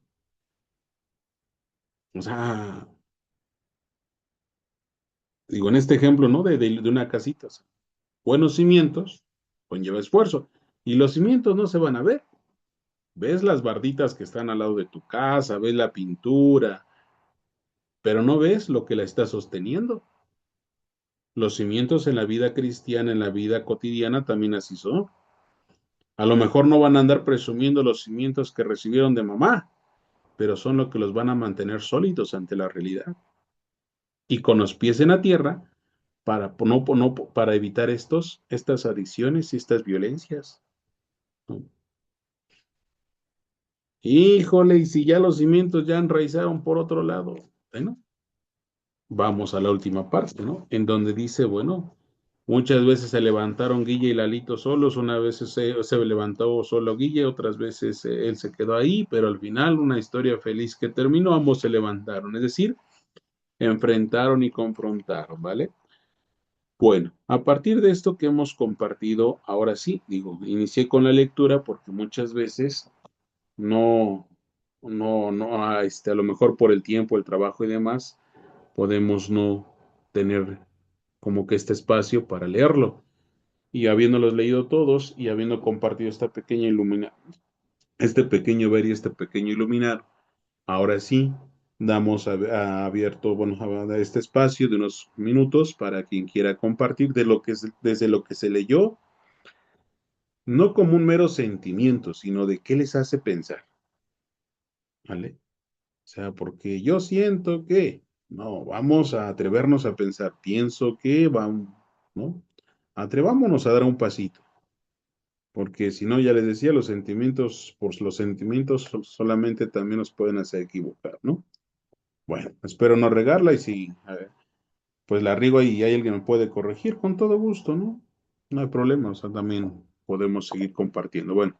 O sea, digo, en este ejemplo, ¿no? De una casita, o sea, buenos cimientos conlleva esfuerzo. Y los cimientos no se van a ver. Ves las barditas que están al lado de tu casa, ves la pintura, pero no ves lo que la está sosteniendo. Los cimientos en la vida cristiana, en la vida cotidiana, también así son. A lo mejor no van a andar presumiendo los cimientos que recibieron de mamá, pero son lo que los van a mantener sólidos ante la realidad. Y con los pies en la tierra, para evitar estas adicciones y estas violencias, ¿no? Híjole, y si ya los cimientos ya enraizaron por otro lado, bueno, vamos a la última parte, ¿no? En donde dice, bueno, muchas veces se levantaron Guille y Lalito solos, una vez se levantó solo Guille, otras veces él se quedó ahí, pero al final una historia feliz que terminó, ambos se levantaron, es decir, enfrentaron y confrontaron, ¿vale? Bueno, a partir de esto que hemos compartido, ahora sí, digo, inicié con la lectura porque muchas veces no, a lo mejor por el tiempo, el trabajo y demás, podemos no tener como que este espacio para leerlo. Y habiéndolos leído todos y habiendo compartido esta pequeña este pequeño ver y este pequeño iluminar, ahora sí damos abierto, bueno, a este espacio de unos minutos para quien quiera compartir de lo que es, desde lo que se leyó, no como un mero sentimiento, sino de qué les hace pensar, ¿vale? O sea, porque yo siento que, no, vamos a atrevernos a pensar, pienso que vamos, ¿no? Atrevámonos a dar un pasito, porque si no, ya les decía, los sentimientos, por los sentimientos solamente también nos pueden hacer equivocar, ¿no? Bueno, espero no regarla y si pues la riego y hay alguien que me puede corregir, con todo gusto, ¿no? No hay problema, o sea, también podemos seguir compartiendo. Bueno,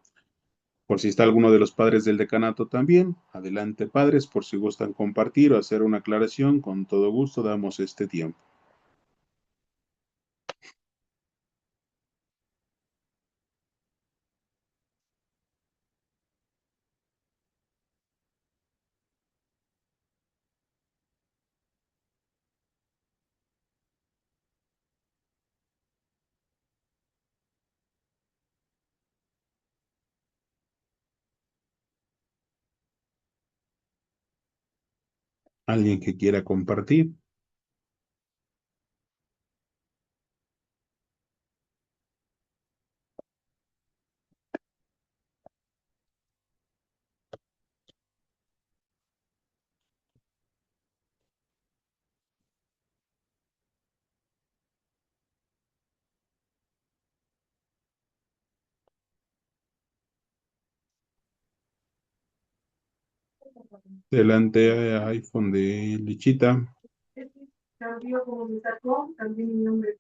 por si está alguno de los padres del decanato también, adelante padres, por si gustan compartir o hacer una aclaración, con todo gusto damos este tiempo. ¿Alguien que quiera compartir? Delante iPhone de Lichita. Cambió como me sacó, también mi nombre.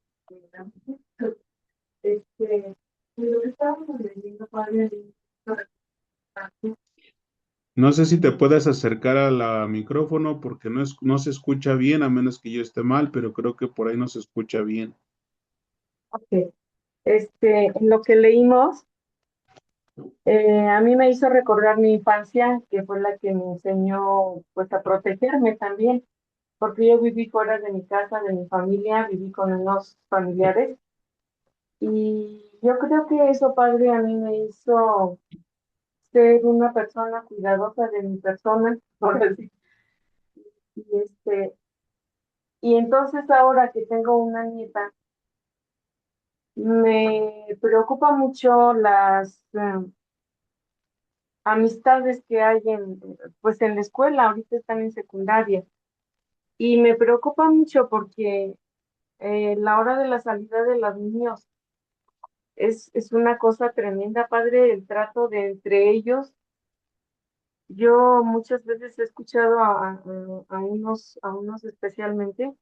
Este, lo que estábamos leyendo, padre, No sé si te puedes acercar a la micrófono porque no se escucha bien, a menos que yo esté mal, pero creo que por ahí no se escucha bien. Ok. En lo que leímos, a mí me hizo recordar mi infancia, que fue la que me enseñó pues a protegerme también, porque yo viví fuera de mi casa, de mi familia, viví con unos familiares y yo creo que eso, padre, a mí me hizo ser una persona cuidadosa de mi persona, ahora sí. Y y entonces ahora que tengo una nieta, me preocupa mucho las amistades que hay pues en la escuela, ahorita están en secundaria. Y me preocupa mucho porque la hora de la salida de los niños es una cosa tremenda, padre, el trato de entre ellos. Yo muchas veces he escuchado a unos especialmente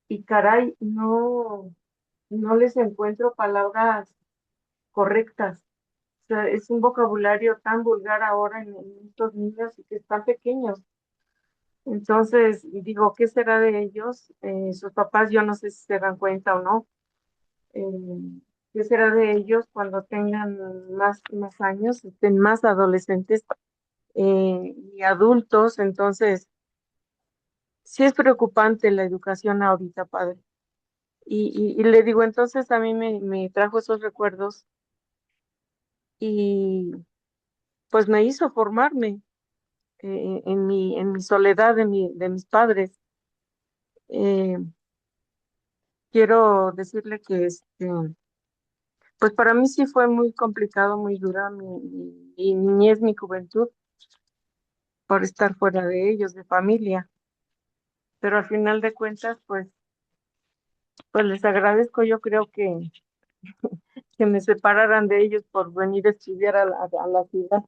y caray, no les encuentro palabras correctas. O sea, es un vocabulario tan vulgar ahora en estos niños y que están pequeños. Entonces, digo, ¿qué será de ellos? Sus papás, yo no sé si se dan cuenta o no. Eh, ¿Qué será de ellos cuando tengan más años, estén más adolescentes y adultos? Entonces, sí es preocupante la educación ahorita, padre. Y le digo, entonces a mí me trajo esos recuerdos y pues me hizo formarme en mi soledad de mis padres. Eh, Quiero decirle que pues para mí sí fue muy complicado, muy dura mi niñez, mi juventud, por estar fuera de ellos, de familia. Pero al final de cuentas, pues les agradezco, yo creo que me separaran de ellos por venir a estudiar a la ciudad.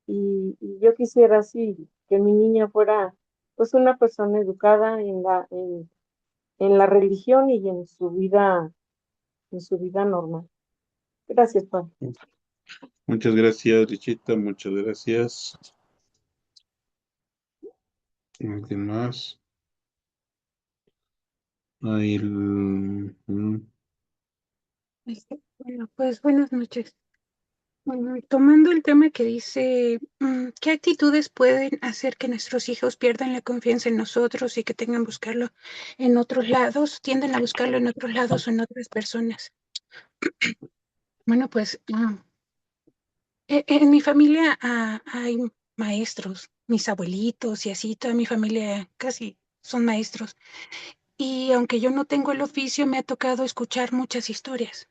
Y yo quisiera así que mi niña fuera pues una persona educada en la religión y en su vida normal. Gracias, Pablo. Muchas gracias, Richita, muchas gracias. ¿Alguien más? Ahí Bueno, pues buenas noches. Tomando el tema que dice, ¿qué actitudes pueden hacer que nuestros hijos pierdan la confianza en nosotros y que tengan que buscarlo en otros lados, tienden a buscarlo en otros lados o en otras personas? Bueno, pues en mi familia hay maestros, mis abuelitos y así, toda mi familia casi son maestros. Y aunque yo no tengo el oficio, me ha tocado escuchar muchas historias.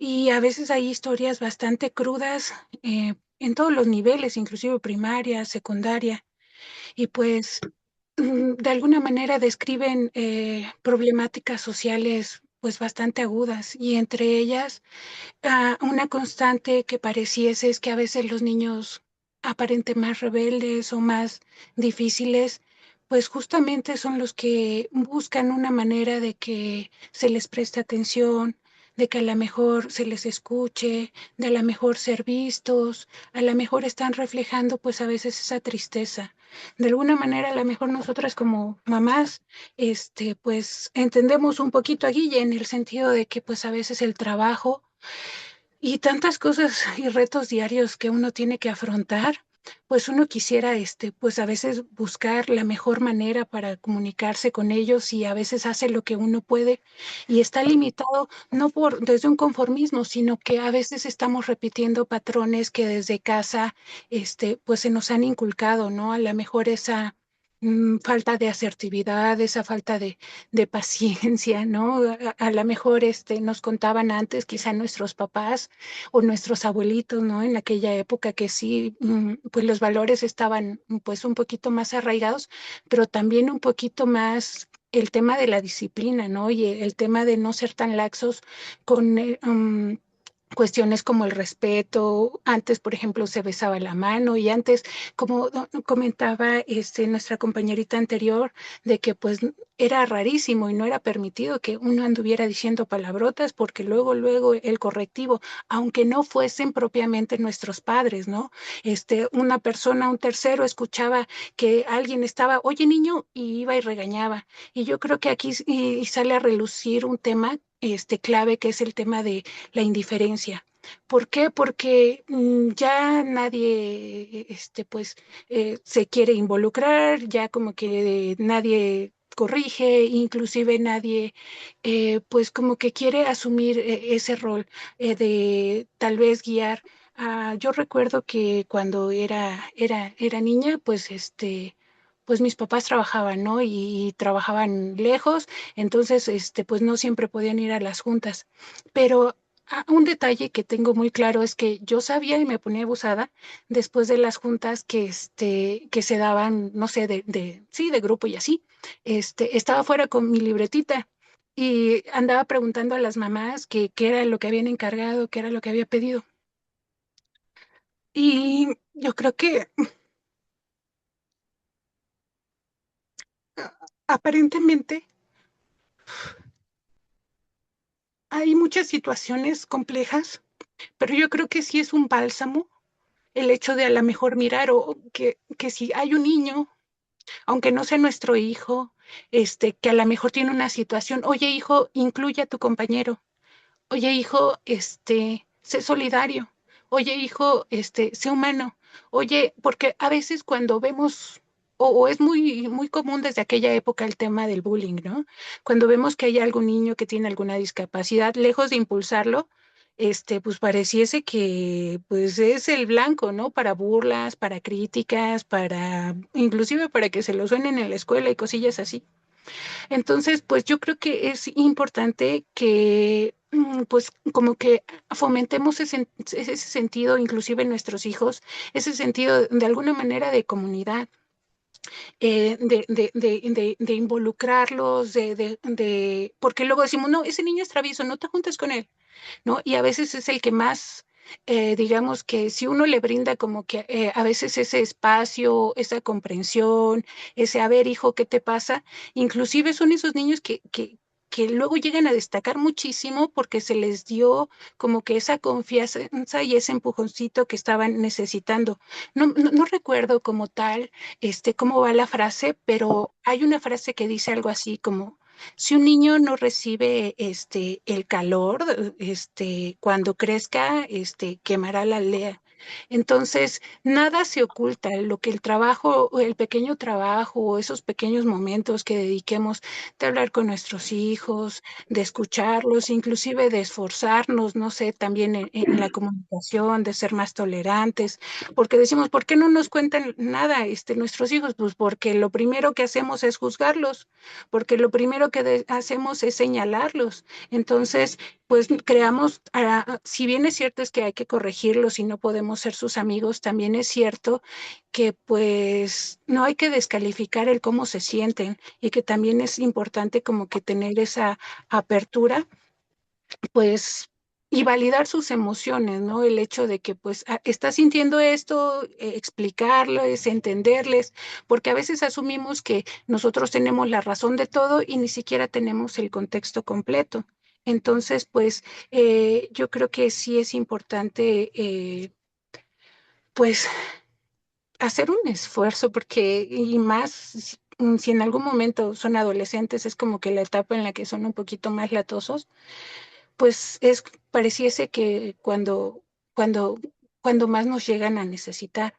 Y a veces hay historias bastante crudas en todos los niveles, inclusive primaria, secundaria, y pues de alguna manera describen problemáticas sociales pues bastante agudas y entre ellas una constante que pareciese es que a veces los niños aparenten más rebeldes o más difíciles, pues justamente son los que buscan una manera de que se les preste atención, de que a lo mejor se les escuche, de a lo mejor ser vistos, a lo mejor están reflejando pues a veces esa tristeza. De alguna manera a lo mejor nosotras como mamás, pues entendemos un poquito a Guille en el sentido de que pues a veces el trabajo y tantas cosas y retos diarios que uno tiene que afrontar, pues uno quisiera, pues a veces buscar la mejor manera para comunicarse con ellos y a veces hace lo que uno puede y está limitado no por desde un conformismo, sino que a veces estamos repitiendo patrones que desde casa, pues se nos han inculcado, ¿no? A lo mejor esa falta de asertividad, esa falta de paciencia, ¿no? A lo mejor nos contaban antes, quizá nuestros papás o nuestros abuelitos, ¿no? En aquella época que sí, pues los valores estaban pues un poquito más arraigados, pero también un poquito más el tema de la disciplina, ¿no? Y el tema de no ser tan laxos con cuestiones como el respeto. Antes, por ejemplo, se besaba la mano y antes, como comentaba nuestra compañerita anterior, de que pues era rarísimo y no era permitido que uno anduviera diciendo palabrotas porque luego el correctivo, aunque no fuesen propiamente nuestros padres, ¿no? Una persona, un tercero escuchaba que alguien estaba, oye niño, y iba y regañaba. Y yo creo que aquí y sale a relucir un tema clave, que es el tema de la indiferencia. ¿Por qué? Porque ya nadie pues, se quiere involucrar, ya como que nadie corrige, inclusive nadie pues como que quiere asumir ese rol de tal vez guiar. Yo recuerdo que cuando era niña, pues pues mis papás trabajaban, ¿no? Y trabajaban lejos, entonces, pues no siempre podían ir a las juntas. Pero un detalle que tengo muy claro es que yo sabía y me ponía abusada después de las juntas que se daban, no sé, sí, de grupo y así. Estaba fuera con mi libretita y andaba preguntando a las mamás qué era lo que habían encargado, qué era lo que había pedido. Y yo creo que aparentemente hay muchas situaciones complejas, pero yo creo que sí es un bálsamo el hecho de a lo mejor mirar o que si hay un niño, aunque no sea nuestro hijo, que a lo mejor tiene una situación, oye hijo, incluye a tu compañero, oye hijo, sé solidario, oye hijo, sé humano, oye, porque a veces cuando vemos, o es muy común desde aquella época el tema del bullying, ¿no? Cuando vemos que hay algún niño que tiene alguna discapacidad, lejos de impulsarlo, pues pareciese que pues es el blanco, ¿no? Para burlas, para críticas, inclusive para que se lo suenen en la escuela y cosillas así. Entonces, pues yo creo que es importante que pues como que fomentemos ese sentido, inclusive en nuestros hijos, ese sentido de alguna manera de comunidad, de involucrarlos, porque luego decimos, no, ese niño es travieso, no te juntes con él, ¿no? Y a veces es el que más, digamos que si uno le brinda como que a veces ese espacio, esa comprensión, ese, a ver, hijo, ¿qué te pasa? Inclusive son esos niños que luego llegan a destacar muchísimo porque se les dio como que esa confianza y ese empujoncito que estaban necesitando. No recuerdo como tal, cómo va la frase, pero hay una frase que dice algo así como, si un niño no recibe el calor, cuando crezca, quemará la aldea. Entonces, nada se oculta, lo que el trabajo, o el pequeño trabajo, o esos pequeños momentos que dediquemos de hablar con nuestros hijos, de escucharlos, inclusive de esforzarnos, no sé, también en la comunicación, de ser más tolerantes, porque decimos, ¿por qué no nos cuentan nada, nuestros hijos? Pues porque lo primero que hacemos es juzgarlos, porque lo primero que hacemos es señalarlos. Entonces, pues creamos, si bien es cierto es que hay que corregirlos y no podemos ser sus amigos, también es cierto que pues no hay que descalificar el cómo se sienten y que también es importante como que tener esa apertura, pues y validar sus emociones, ¿no? El hecho de que pues está sintiendo esto, explicarles, entenderles, porque a veces asumimos que nosotros tenemos la razón de todo y ni siquiera tenemos el contexto completo. Entonces, pues yo creo que sí es importante, pues, hacer un esfuerzo, porque, y más si en algún momento son adolescentes, es como que la etapa en la que son un poquito más latosos, pues pareciese que cuando, cuando más nos llegan a necesitar.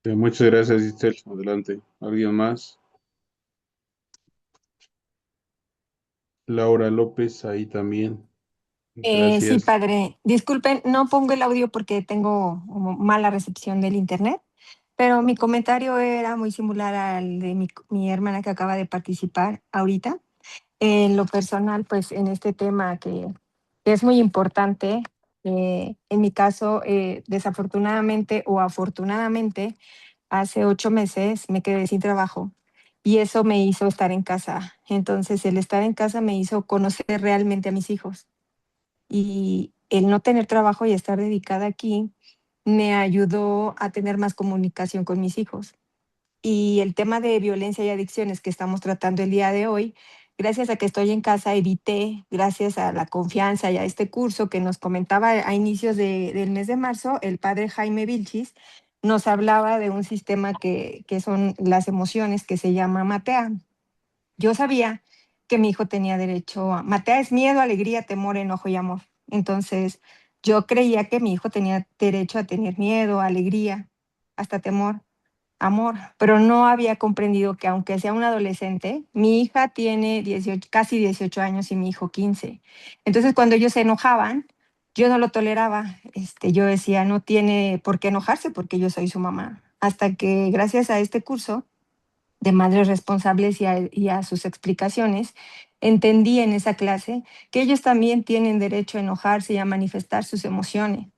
Muchas gracias, Istel. Adelante. ¿Alguien más? Laura López, ahí también. Sí, Gracias. padre. Disculpen, no pongo el audio porque tengo como mala recepción del internet, pero mi comentario era muy similar al de mi hermana que acaba de participar ahorita. En lo personal, pues en este tema que es muy importante, en mi caso, desafortunadamente o afortunadamente, hace 8 meses me quedé sin trabajo y eso me hizo estar en casa. Entonces, el estar en casa me hizo conocer realmente a mis hijos y el no tener trabajo y estar dedicada aquí me ayudó a tener más comunicación con mis hijos. Y el tema de violencia y adicciones que estamos tratando el día de hoy, gracias a que estoy en casa, evité, gracias a la confianza y a este curso que nos comentaba a inicios del mes de marzo, el padre Jaime Vilchis nos hablaba de un sistema que son las emociones que se llama MATEA. Yo sabía que mi hijo tenía derecho a... MATEA es miedo, alegría, temor, enojo y amor. Entonces, yo creía que mi hijo tenía derecho a tener miedo, alegría, hasta temor, amor, pero no había comprendido que aunque sea un adolescente, mi hija tiene 18, casi 18 años y mi hijo 15. Entonces, cuando ellos se enojaban, yo no lo toleraba. Yo decía, no tiene por qué enojarse porque yo soy su mamá. Hasta que gracias a este curso de madres responsables y a sus explicaciones, entendí en esa clase que ellos también tienen derecho a enojarse y a manifestar sus emociones.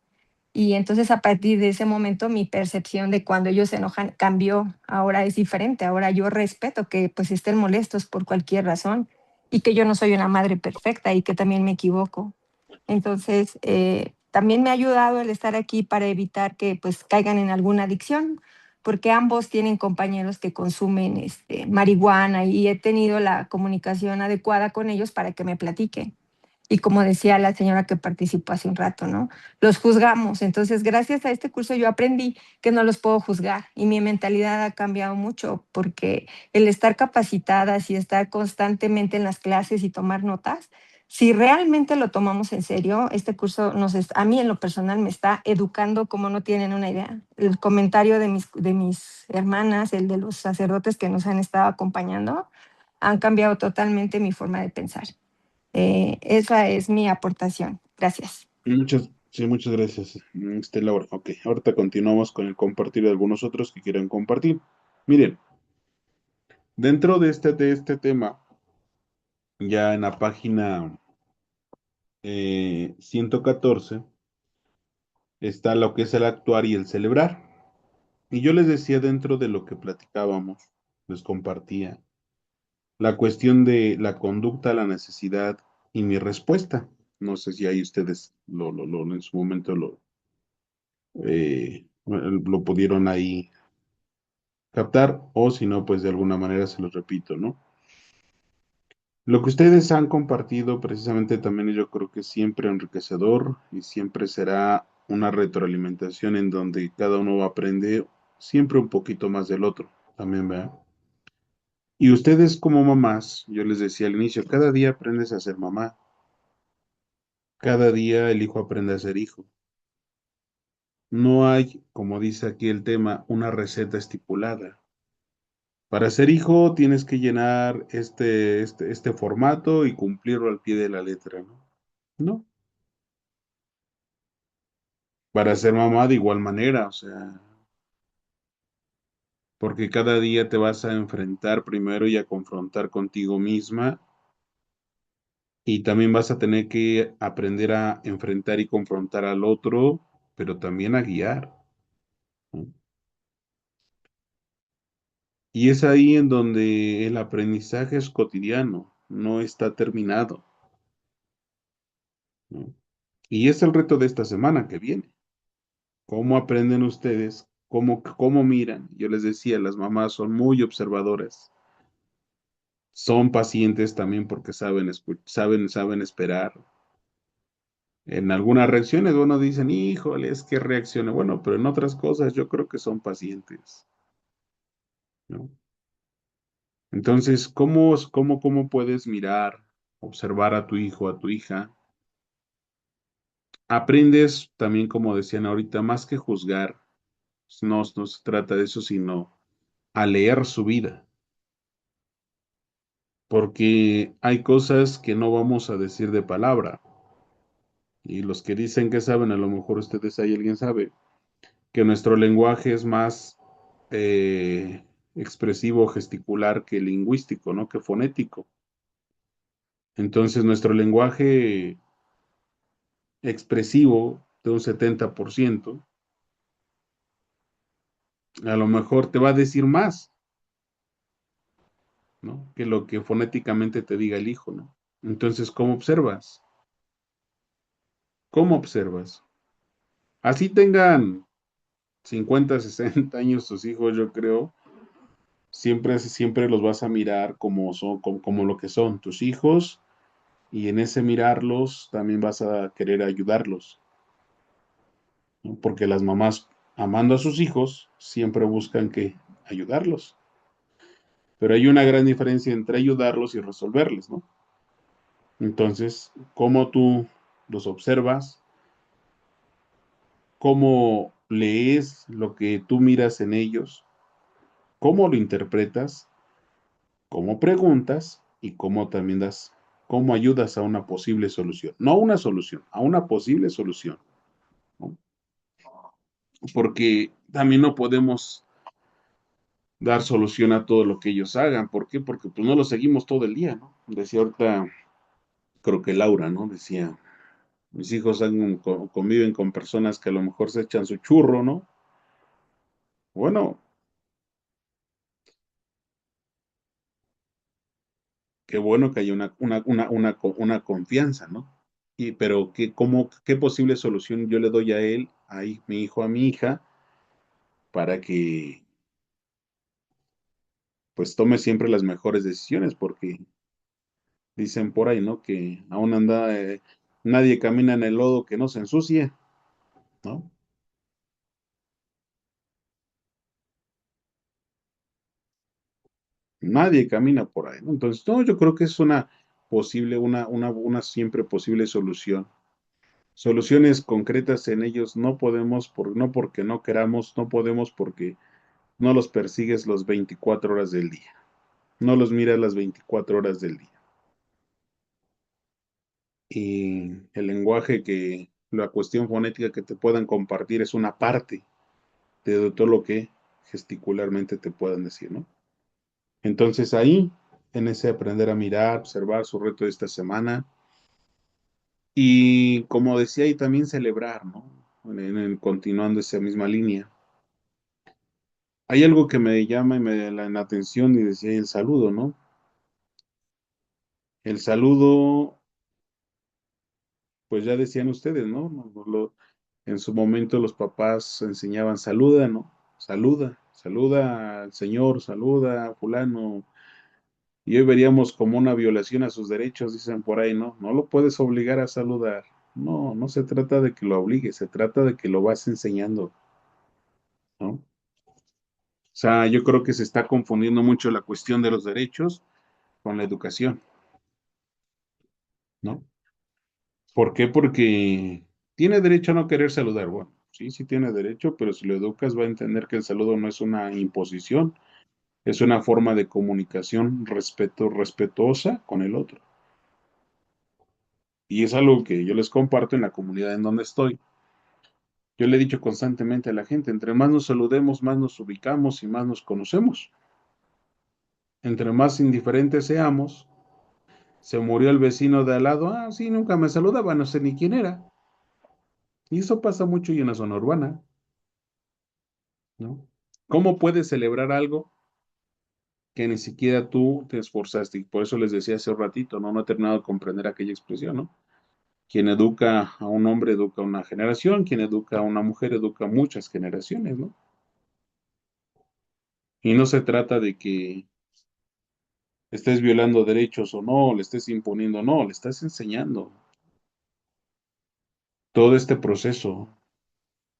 Y entonces a partir de ese momento mi percepción de cuando ellos se enojan cambió. Ahora es diferente. Ahora yo respeto que pues estén molestos por cualquier razón y que yo no soy una madre perfecta y que también me equivoco. Entonces también me ha ayudado el estar aquí para evitar que pues caigan en alguna adicción, porque ambos tienen compañeros que consumen marihuana y he tenido la comunicación adecuada con ellos para que me platiquen. Y como decía la señora que participó hace un rato, ¿no? Los juzgamos. Entonces, gracias a este curso yo aprendí que no los puedo juzgar y mi mentalidad ha cambiado mucho porque el estar capacitadas y estar constantemente en las clases y tomar notas, si realmente lo tomamos en serio, este curso a mí en lo personal me está educando como no tienen una idea. El comentario de mis hermanas, el de los sacerdotes que nos han estado acompañando, han cambiado totalmente mi forma de pensar. Esa es mi aportación. Gracias. Sí, muchas gracias, Laura. Ok, ahorita continuamos con el compartir de algunos otros que quieran compartir. Miren, dentro de este tema, ya en la página 114, está lo que es el actuar y el celebrar. Y yo les decía dentro de lo que platicábamos, les compartía, la cuestión de la conducta, la necesidad y mi respuesta. No sé si ahí ustedes en su momento lo pudieron ahí captar o si no, pues de alguna manera se los repito, ¿no? Lo que ustedes han compartido precisamente también yo creo que es siempre enriquecedor y siempre será una retroalimentación en donde cada uno va a aprender siempre un poquito más del otro, también, ¿verdad? Y ustedes como mamás, yo les decía al inicio, cada día aprendes a ser mamá, cada día el hijo aprende a ser hijo. No hay, como dice aquí el tema, una receta estipulada. Para ser hijo tienes que llenar este formato y cumplirlo al pie de la letra, ¿no? No. Para ser mamá de igual manera, o sea, porque cada día te vas a enfrentar primero y a confrontar contigo misma y también vas a tener que aprender a enfrentar y confrontar al otro, pero también a guiar, ¿no? Y es ahí en donde el aprendizaje es cotidiano, no está terminado, ¿no? Y es el reto de esta semana que viene. ¿Cómo aprenden ustedes? ¿Cómo miran? Yo les decía, las mamás son muy observadoras, son pacientes también porque saben esperar. En algunas reacciones, bueno, dicen, híjole, es que reacciona. Bueno, pero en otras cosas yo creo que son pacientes, ¿no? Entonces, ¿cómo puedes mirar, observar a tu hijo, a tu hija? Aprendes también, como decían ahorita, más que juzgar, no se trata de eso, sino a leer su vida, porque hay cosas que no vamos a decir de palabra, y los que dicen que saben, a lo mejor ustedes ahí alguien sabe, que nuestro lenguaje es más expresivo, gesticular que lingüístico, ¿no? Que fonético. Entonces, nuestro lenguaje expresivo de un 70%, a lo mejor te va a decir más, ¿no? Que lo que fonéticamente te diga el hijo, ¿no? Entonces, ¿cómo observas? ¿Cómo observas? Así tengan 50, 60 años tus hijos, yo creo, siempre los vas a mirar como son, como lo que son tus hijos, y en ese mirarlos también vas a querer ayudarlos, ¿no? Porque las mamás, amando a sus hijos, siempre buscan que ayudarlos. Pero hay una gran diferencia entre ayudarlos y resolverles, ¿no? Entonces, cómo tú los observas, cómo lees lo que tú miras en ellos, cómo lo interpretas, cómo preguntas y cómo también cómo ayudas a una posible solución. No a una solución, a una posible solución, ¿no? Porque también no podemos dar solución a todo lo que ellos hagan. ¿Por qué? Porque pues no lo seguimos todo el día, ¿no? Decía ahorita, creo que Laura, ¿no? Decía, mis hijos conviven con personas que a lo mejor se echan su churro, ¿no? Bueno, qué bueno que haya una confianza, ¿no? Pero ¿qué posible solución yo le doy a él, mi hijo, a mi hija, para que pues tome siempre las mejores decisiones? Porque dicen por ahí, ¿no? Que aún nadie camina en el lodo que no se ensucie, ¿no? Nadie camina por ahí, ¿no? Entonces, no, yo creo que es una siempre posible solución. Soluciones concretas en ellos no podemos, no porque no queramos, no podemos porque no los persigues las 24 horas del día. No los miras las 24 horas del día. Y el lenguaje la cuestión fonética que te puedan compartir es una parte de todo lo que gesticularmente te puedan decir, ¿no? Entonces ahí, en ese aprender a mirar, observar su reto de esta semana y como decía, y también celebrar, ¿no? Continuando esa misma línea. Hay algo que me llama y me da la atención y decía el saludo, ¿no? El saludo, pues ya decían ustedes, ¿no? En su momento los papás enseñaban saluda, ¿no? Saluda al señor, saluda a fulano. Y hoy veríamos como una violación a sus derechos, dicen por ahí, ¿no? No lo puedes obligar a saludar. No, no se trata de que lo obligues, se trata de que lo vas enseñando, ¿no? O sea, yo creo que se está confundiendo mucho la cuestión de los derechos con la educación, ¿no? ¿Por qué? Porque tiene derecho a no querer saludar. Bueno, sí, sí tiene derecho, pero si lo educas va a entender que el saludo no es una imposición, es una forma de comunicación respetuosa con el otro. Y es algo que yo les comparto en la comunidad en donde estoy. Yo le he dicho constantemente a la gente, entre más nos saludemos, más nos ubicamos y más nos conocemos. Entre más indiferentes seamos, se murió el vecino de al lado, ah, sí, nunca me saludaba, no sé ni quién era. Y eso pasa mucho y en la zona urbana, ¿no? ¿Cómo puedes celebrar algo que ni siquiera tú te esforzaste? Y por eso les decía hace un ratito, ¿no? No he terminado de comprender aquella expresión, ¿no? Quien educa a un hombre educa a una generación, quien educa a una mujer educa a muchas generaciones, ¿no? Y no se trata de que estés violando derechos o no, le estés imponiendo, no, le estás enseñando todo este proceso.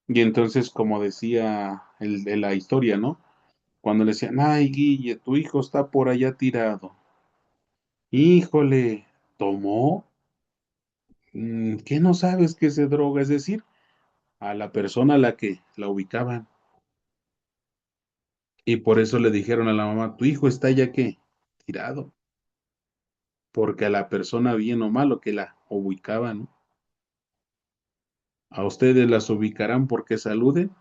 Y entonces, como decía de la historia, ¿no? Cuando le decían, ay, Guille, tu hijo está por allá tirado. Híjole, ¿tomó? ¿Qué no sabes que se droga? Es decir, a la persona a la que la ubicaban. Y por eso le dijeron a la mamá, tu hijo está ya que tirado. Porque a la persona bien o malo que la ubicaban, ¿no? A ustedes las ubicarán porque saluden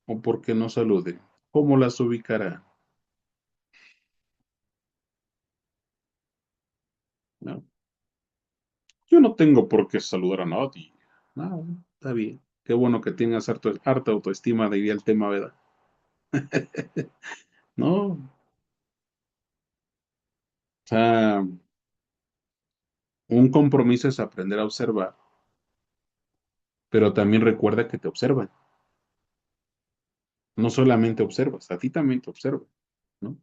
o porque no saluden. ¿Cómo las ubicarán? ¿No? Yo no tengo por qué saludar a nadie. No, está bien. Qué bueno que tengas harta autoestima de ir al tema, ¿verdad? No, o sea, un compromiso es aprender a observar pero también recuerda que te observan. No solamente observas, a ti también te observan, ¿no?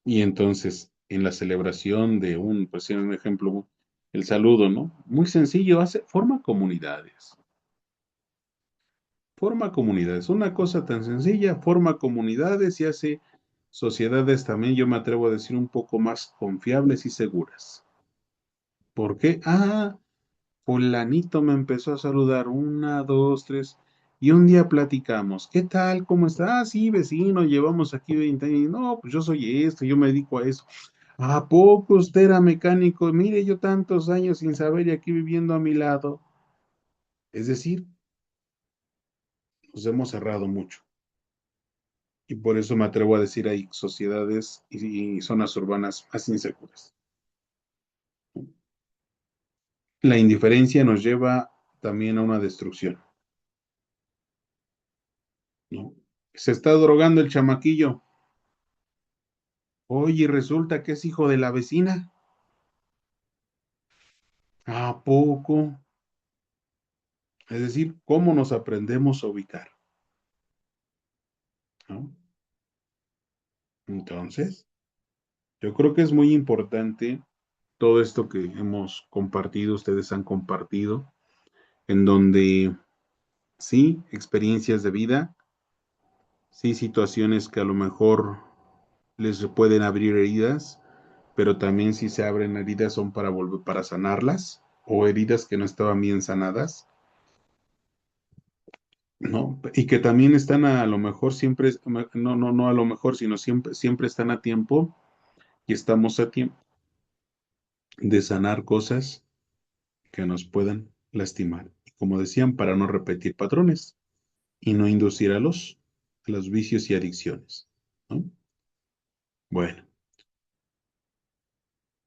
Y entonces, en la celebración de pues en un ejemplo, el saludo, ¿no? Muy sencillo, forma comunidades, una cosa tan sencilla, forma comunidades y hace sociedades también, yo me atrevo a decir, un poco más confiables y seguras. ¿Por qué? Fulanito me empezó a saludar, una, dos, tres, y un día platicamos, ¿qué tal? ¿Cómo está? Sí, vecino, llevamos aquí 20 años, no, pues yo soy esto, yo me dedico a eso. ¿A poco usted era mecánico? Mire, yo tantos años sin saber y aquí viviendo a mi lado. Es decir, nos hemos cerrado mucho. Y por eso me atrevo a decir, hay sociedades y zonas urbanas más inseguras. La indiferencia nos lleva también a una destrucción, ¿no? Se está drogando el chamaquillo. Oye, resulta que es hijo de la vecina. ¿A poco? Es decir, ¿cómo nos aprendemos a ubicar? ¿No? Entonces, yo creo que es muy importante todo esto que hemos compartido, ustedes han compartido, en donde sí, experiencias de vida, sí, situaciones que a lo mejor les pueden abrir heridas, pero también si se abren heridas son para volver, para sanarlas, o heridas que no estaban bien sanadas, ¿no? Y que también están a lo mejor siempre, no a lo mejor, sino siempre, siempre están a tiempo y estamos a tiempo de sanar cosas que nos puedan lastimar. Y como decían, para no repetir patrones y no inducir a los vicios y adicciones, ¿no? Bueno,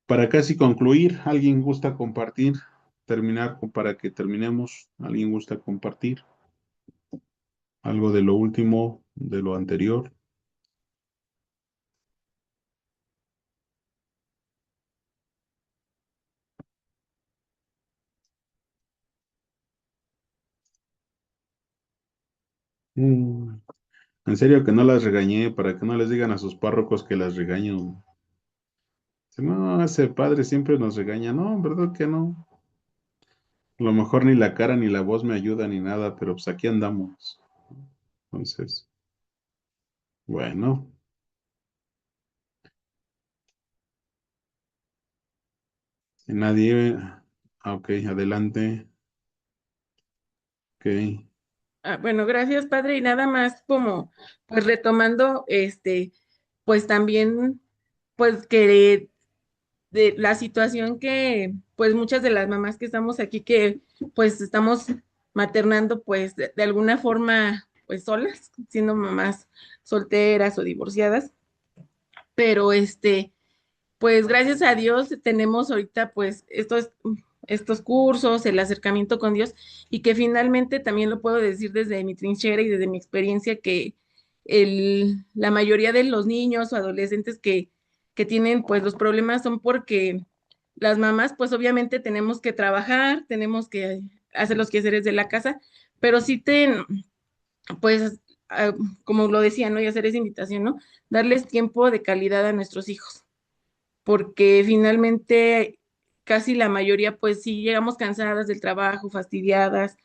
para casi concluir, ¿alguien gusta compartir? Para que terminemos, ¿alguien gusta compartir algo de lo último, de lo anterior? Mm, En serio que no las regañé, para que no les digan a sus párrocos que las regaño. No, ese padre siempre nos regaña. No, ¿verdad que no? A lo mejor ni la cara ni la voz me ayuda ni nada, pero pues aquí andamos. Entonces, bueno, si nadie. Ok, adelante. Ok. Bueno, gracias, padre. Y nada más como, pues retomando, pues también, pues que de la situación que, pues muchas de las mamás que estamos aquí, que pues estamos maternando, pues de alguna forma, pues solas, siendo mamás solteras o divorciadas, pero pues gracias a Dios tenemos ahorita pues estos cursos, el acercamiento con Dios y que finalmente también lo puedo decir desde mi trinchera y desde mi experiencia que la mayoría de los niños o adolescentes que tienen pues los problemas son porque las mamás pues obviamente tenemos que trabajar, tenemos que hacer los quehaceres de la casa, pero sí pues como lo decía, ¿no? Y hacer esa invitación, ¿no? Darles tiempo de calidad a nuestros hijos porque finalmente casi la mayoría, pues sí, llegamos cansadas del trabajo, fastidiadas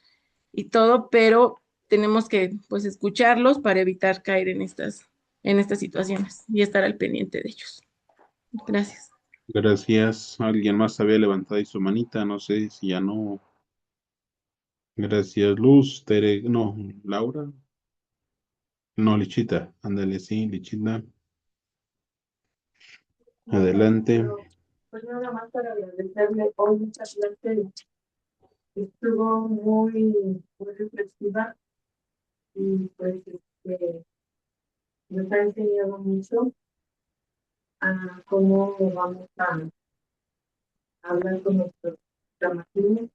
y todo, pero tenemos que, pues, escucharlos para evitar caer en estas situaciones y estar al pendiente de ellos. Gracias. Gracias. Alguien más había levantado ahí su manita, no sé si ya no. Gracias, Luz, Tere, no, Laura. No, Lichita, ándale, sí, Lichita. Adelante. Pues nada más para agradecerle hoy esta clase estuvo muy reflexiva y pues nos ha enseñado mucho a cómo vamos a hablar con nuestros dramatines,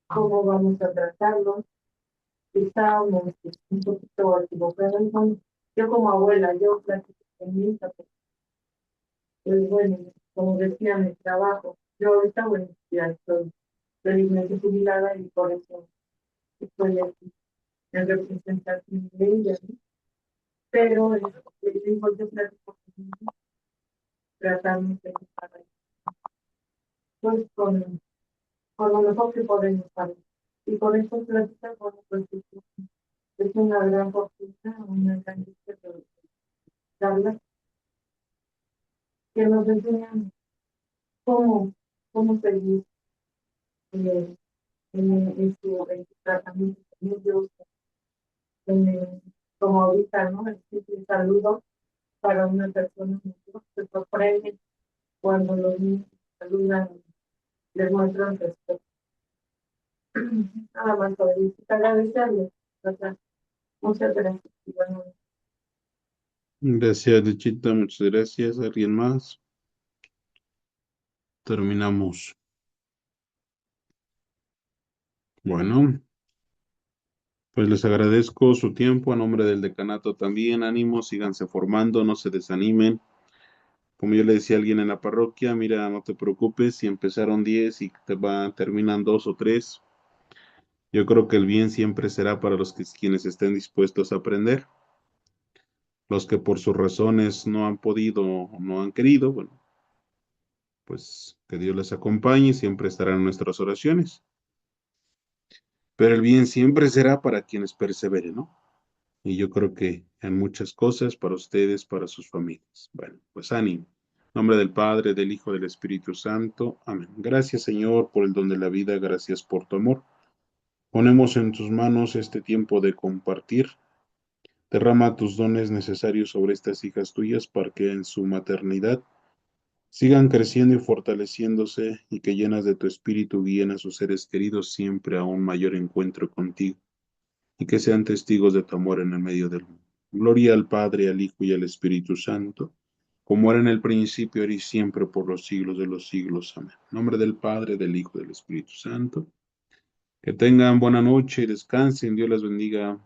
cómo vamos a tratarlos. Estábamos un poquito equivocados. Bueno, yo como abuela, yo platico con mi hija, pues bueno, como decía, mi trabajo, yo ahorita, bueno, ya estoy felizmente jubilada y por eso estoy aquí en representación de ella, ¿no? Pero digo, yo platico con ella, tratamos de estar ahí, pues con lo mejor que podemos hacer. Y por eso platicar, bueno, pues es una gran fortuna, una gran dicha de darla, que nos enseñan cómo, cómo seguir eh, en su tratamiento con ellos, como ahorita, ¿no? El saludo para una persona mayor se sorprende cuando los niños saludan y les muestran respeto. Nada más para agradecerles, ¿verdad? Muchas gracias. Y bueno, Gracias, Luchita, muchas gracias. ¿Alguien más? Terminamos. Bueno, pues les agradezco su tiempo a nombre del decanato también. Ánimo, síganse formando, no se desanimen. Como yo le decía a alguien en la parroquia, mira, no te preocupes, si empezaron 10 y terminan 2 o 3, yo creo que el bien siempre será para los quienes estén dispuestos a aprender. Los que por sus razones no han podido o no han querido, bueno, pues que Dios les acompañe y siempre estarán en nuestras oraciones. Pero el bien siempre será para quienes perseveren, ¿no? Y yo creo que en muchas cosas para ustedes, para sus familias. Bueno, pues ánimo. En nombre del Padre, del Hijo, del Espíritu Santo. Amén. Gracias, Señor, por el don de la vida. Gracias por tu amor. Ponemos en tus manos este tiempo de compartir. Derrama tus dones necesarios sobre estas hijas tuyas para que en su maternidad sigan creciendo y fortaleciéndose y que llenas de tu espíritu guíen a sus seres queridos siempre a un mayor encuentro contigo y que sean testigos de tu amor en el medio del mundo. Gloria al Padre, al Hijo y al Espíritu Santo, como era en el principio, ahora y siempre, por los siglos de los siglos. Amén. En nombre del Padre, del Hijo y del Espíritu Santo. Que tengan buena noche y descansen. Dios les bendiga.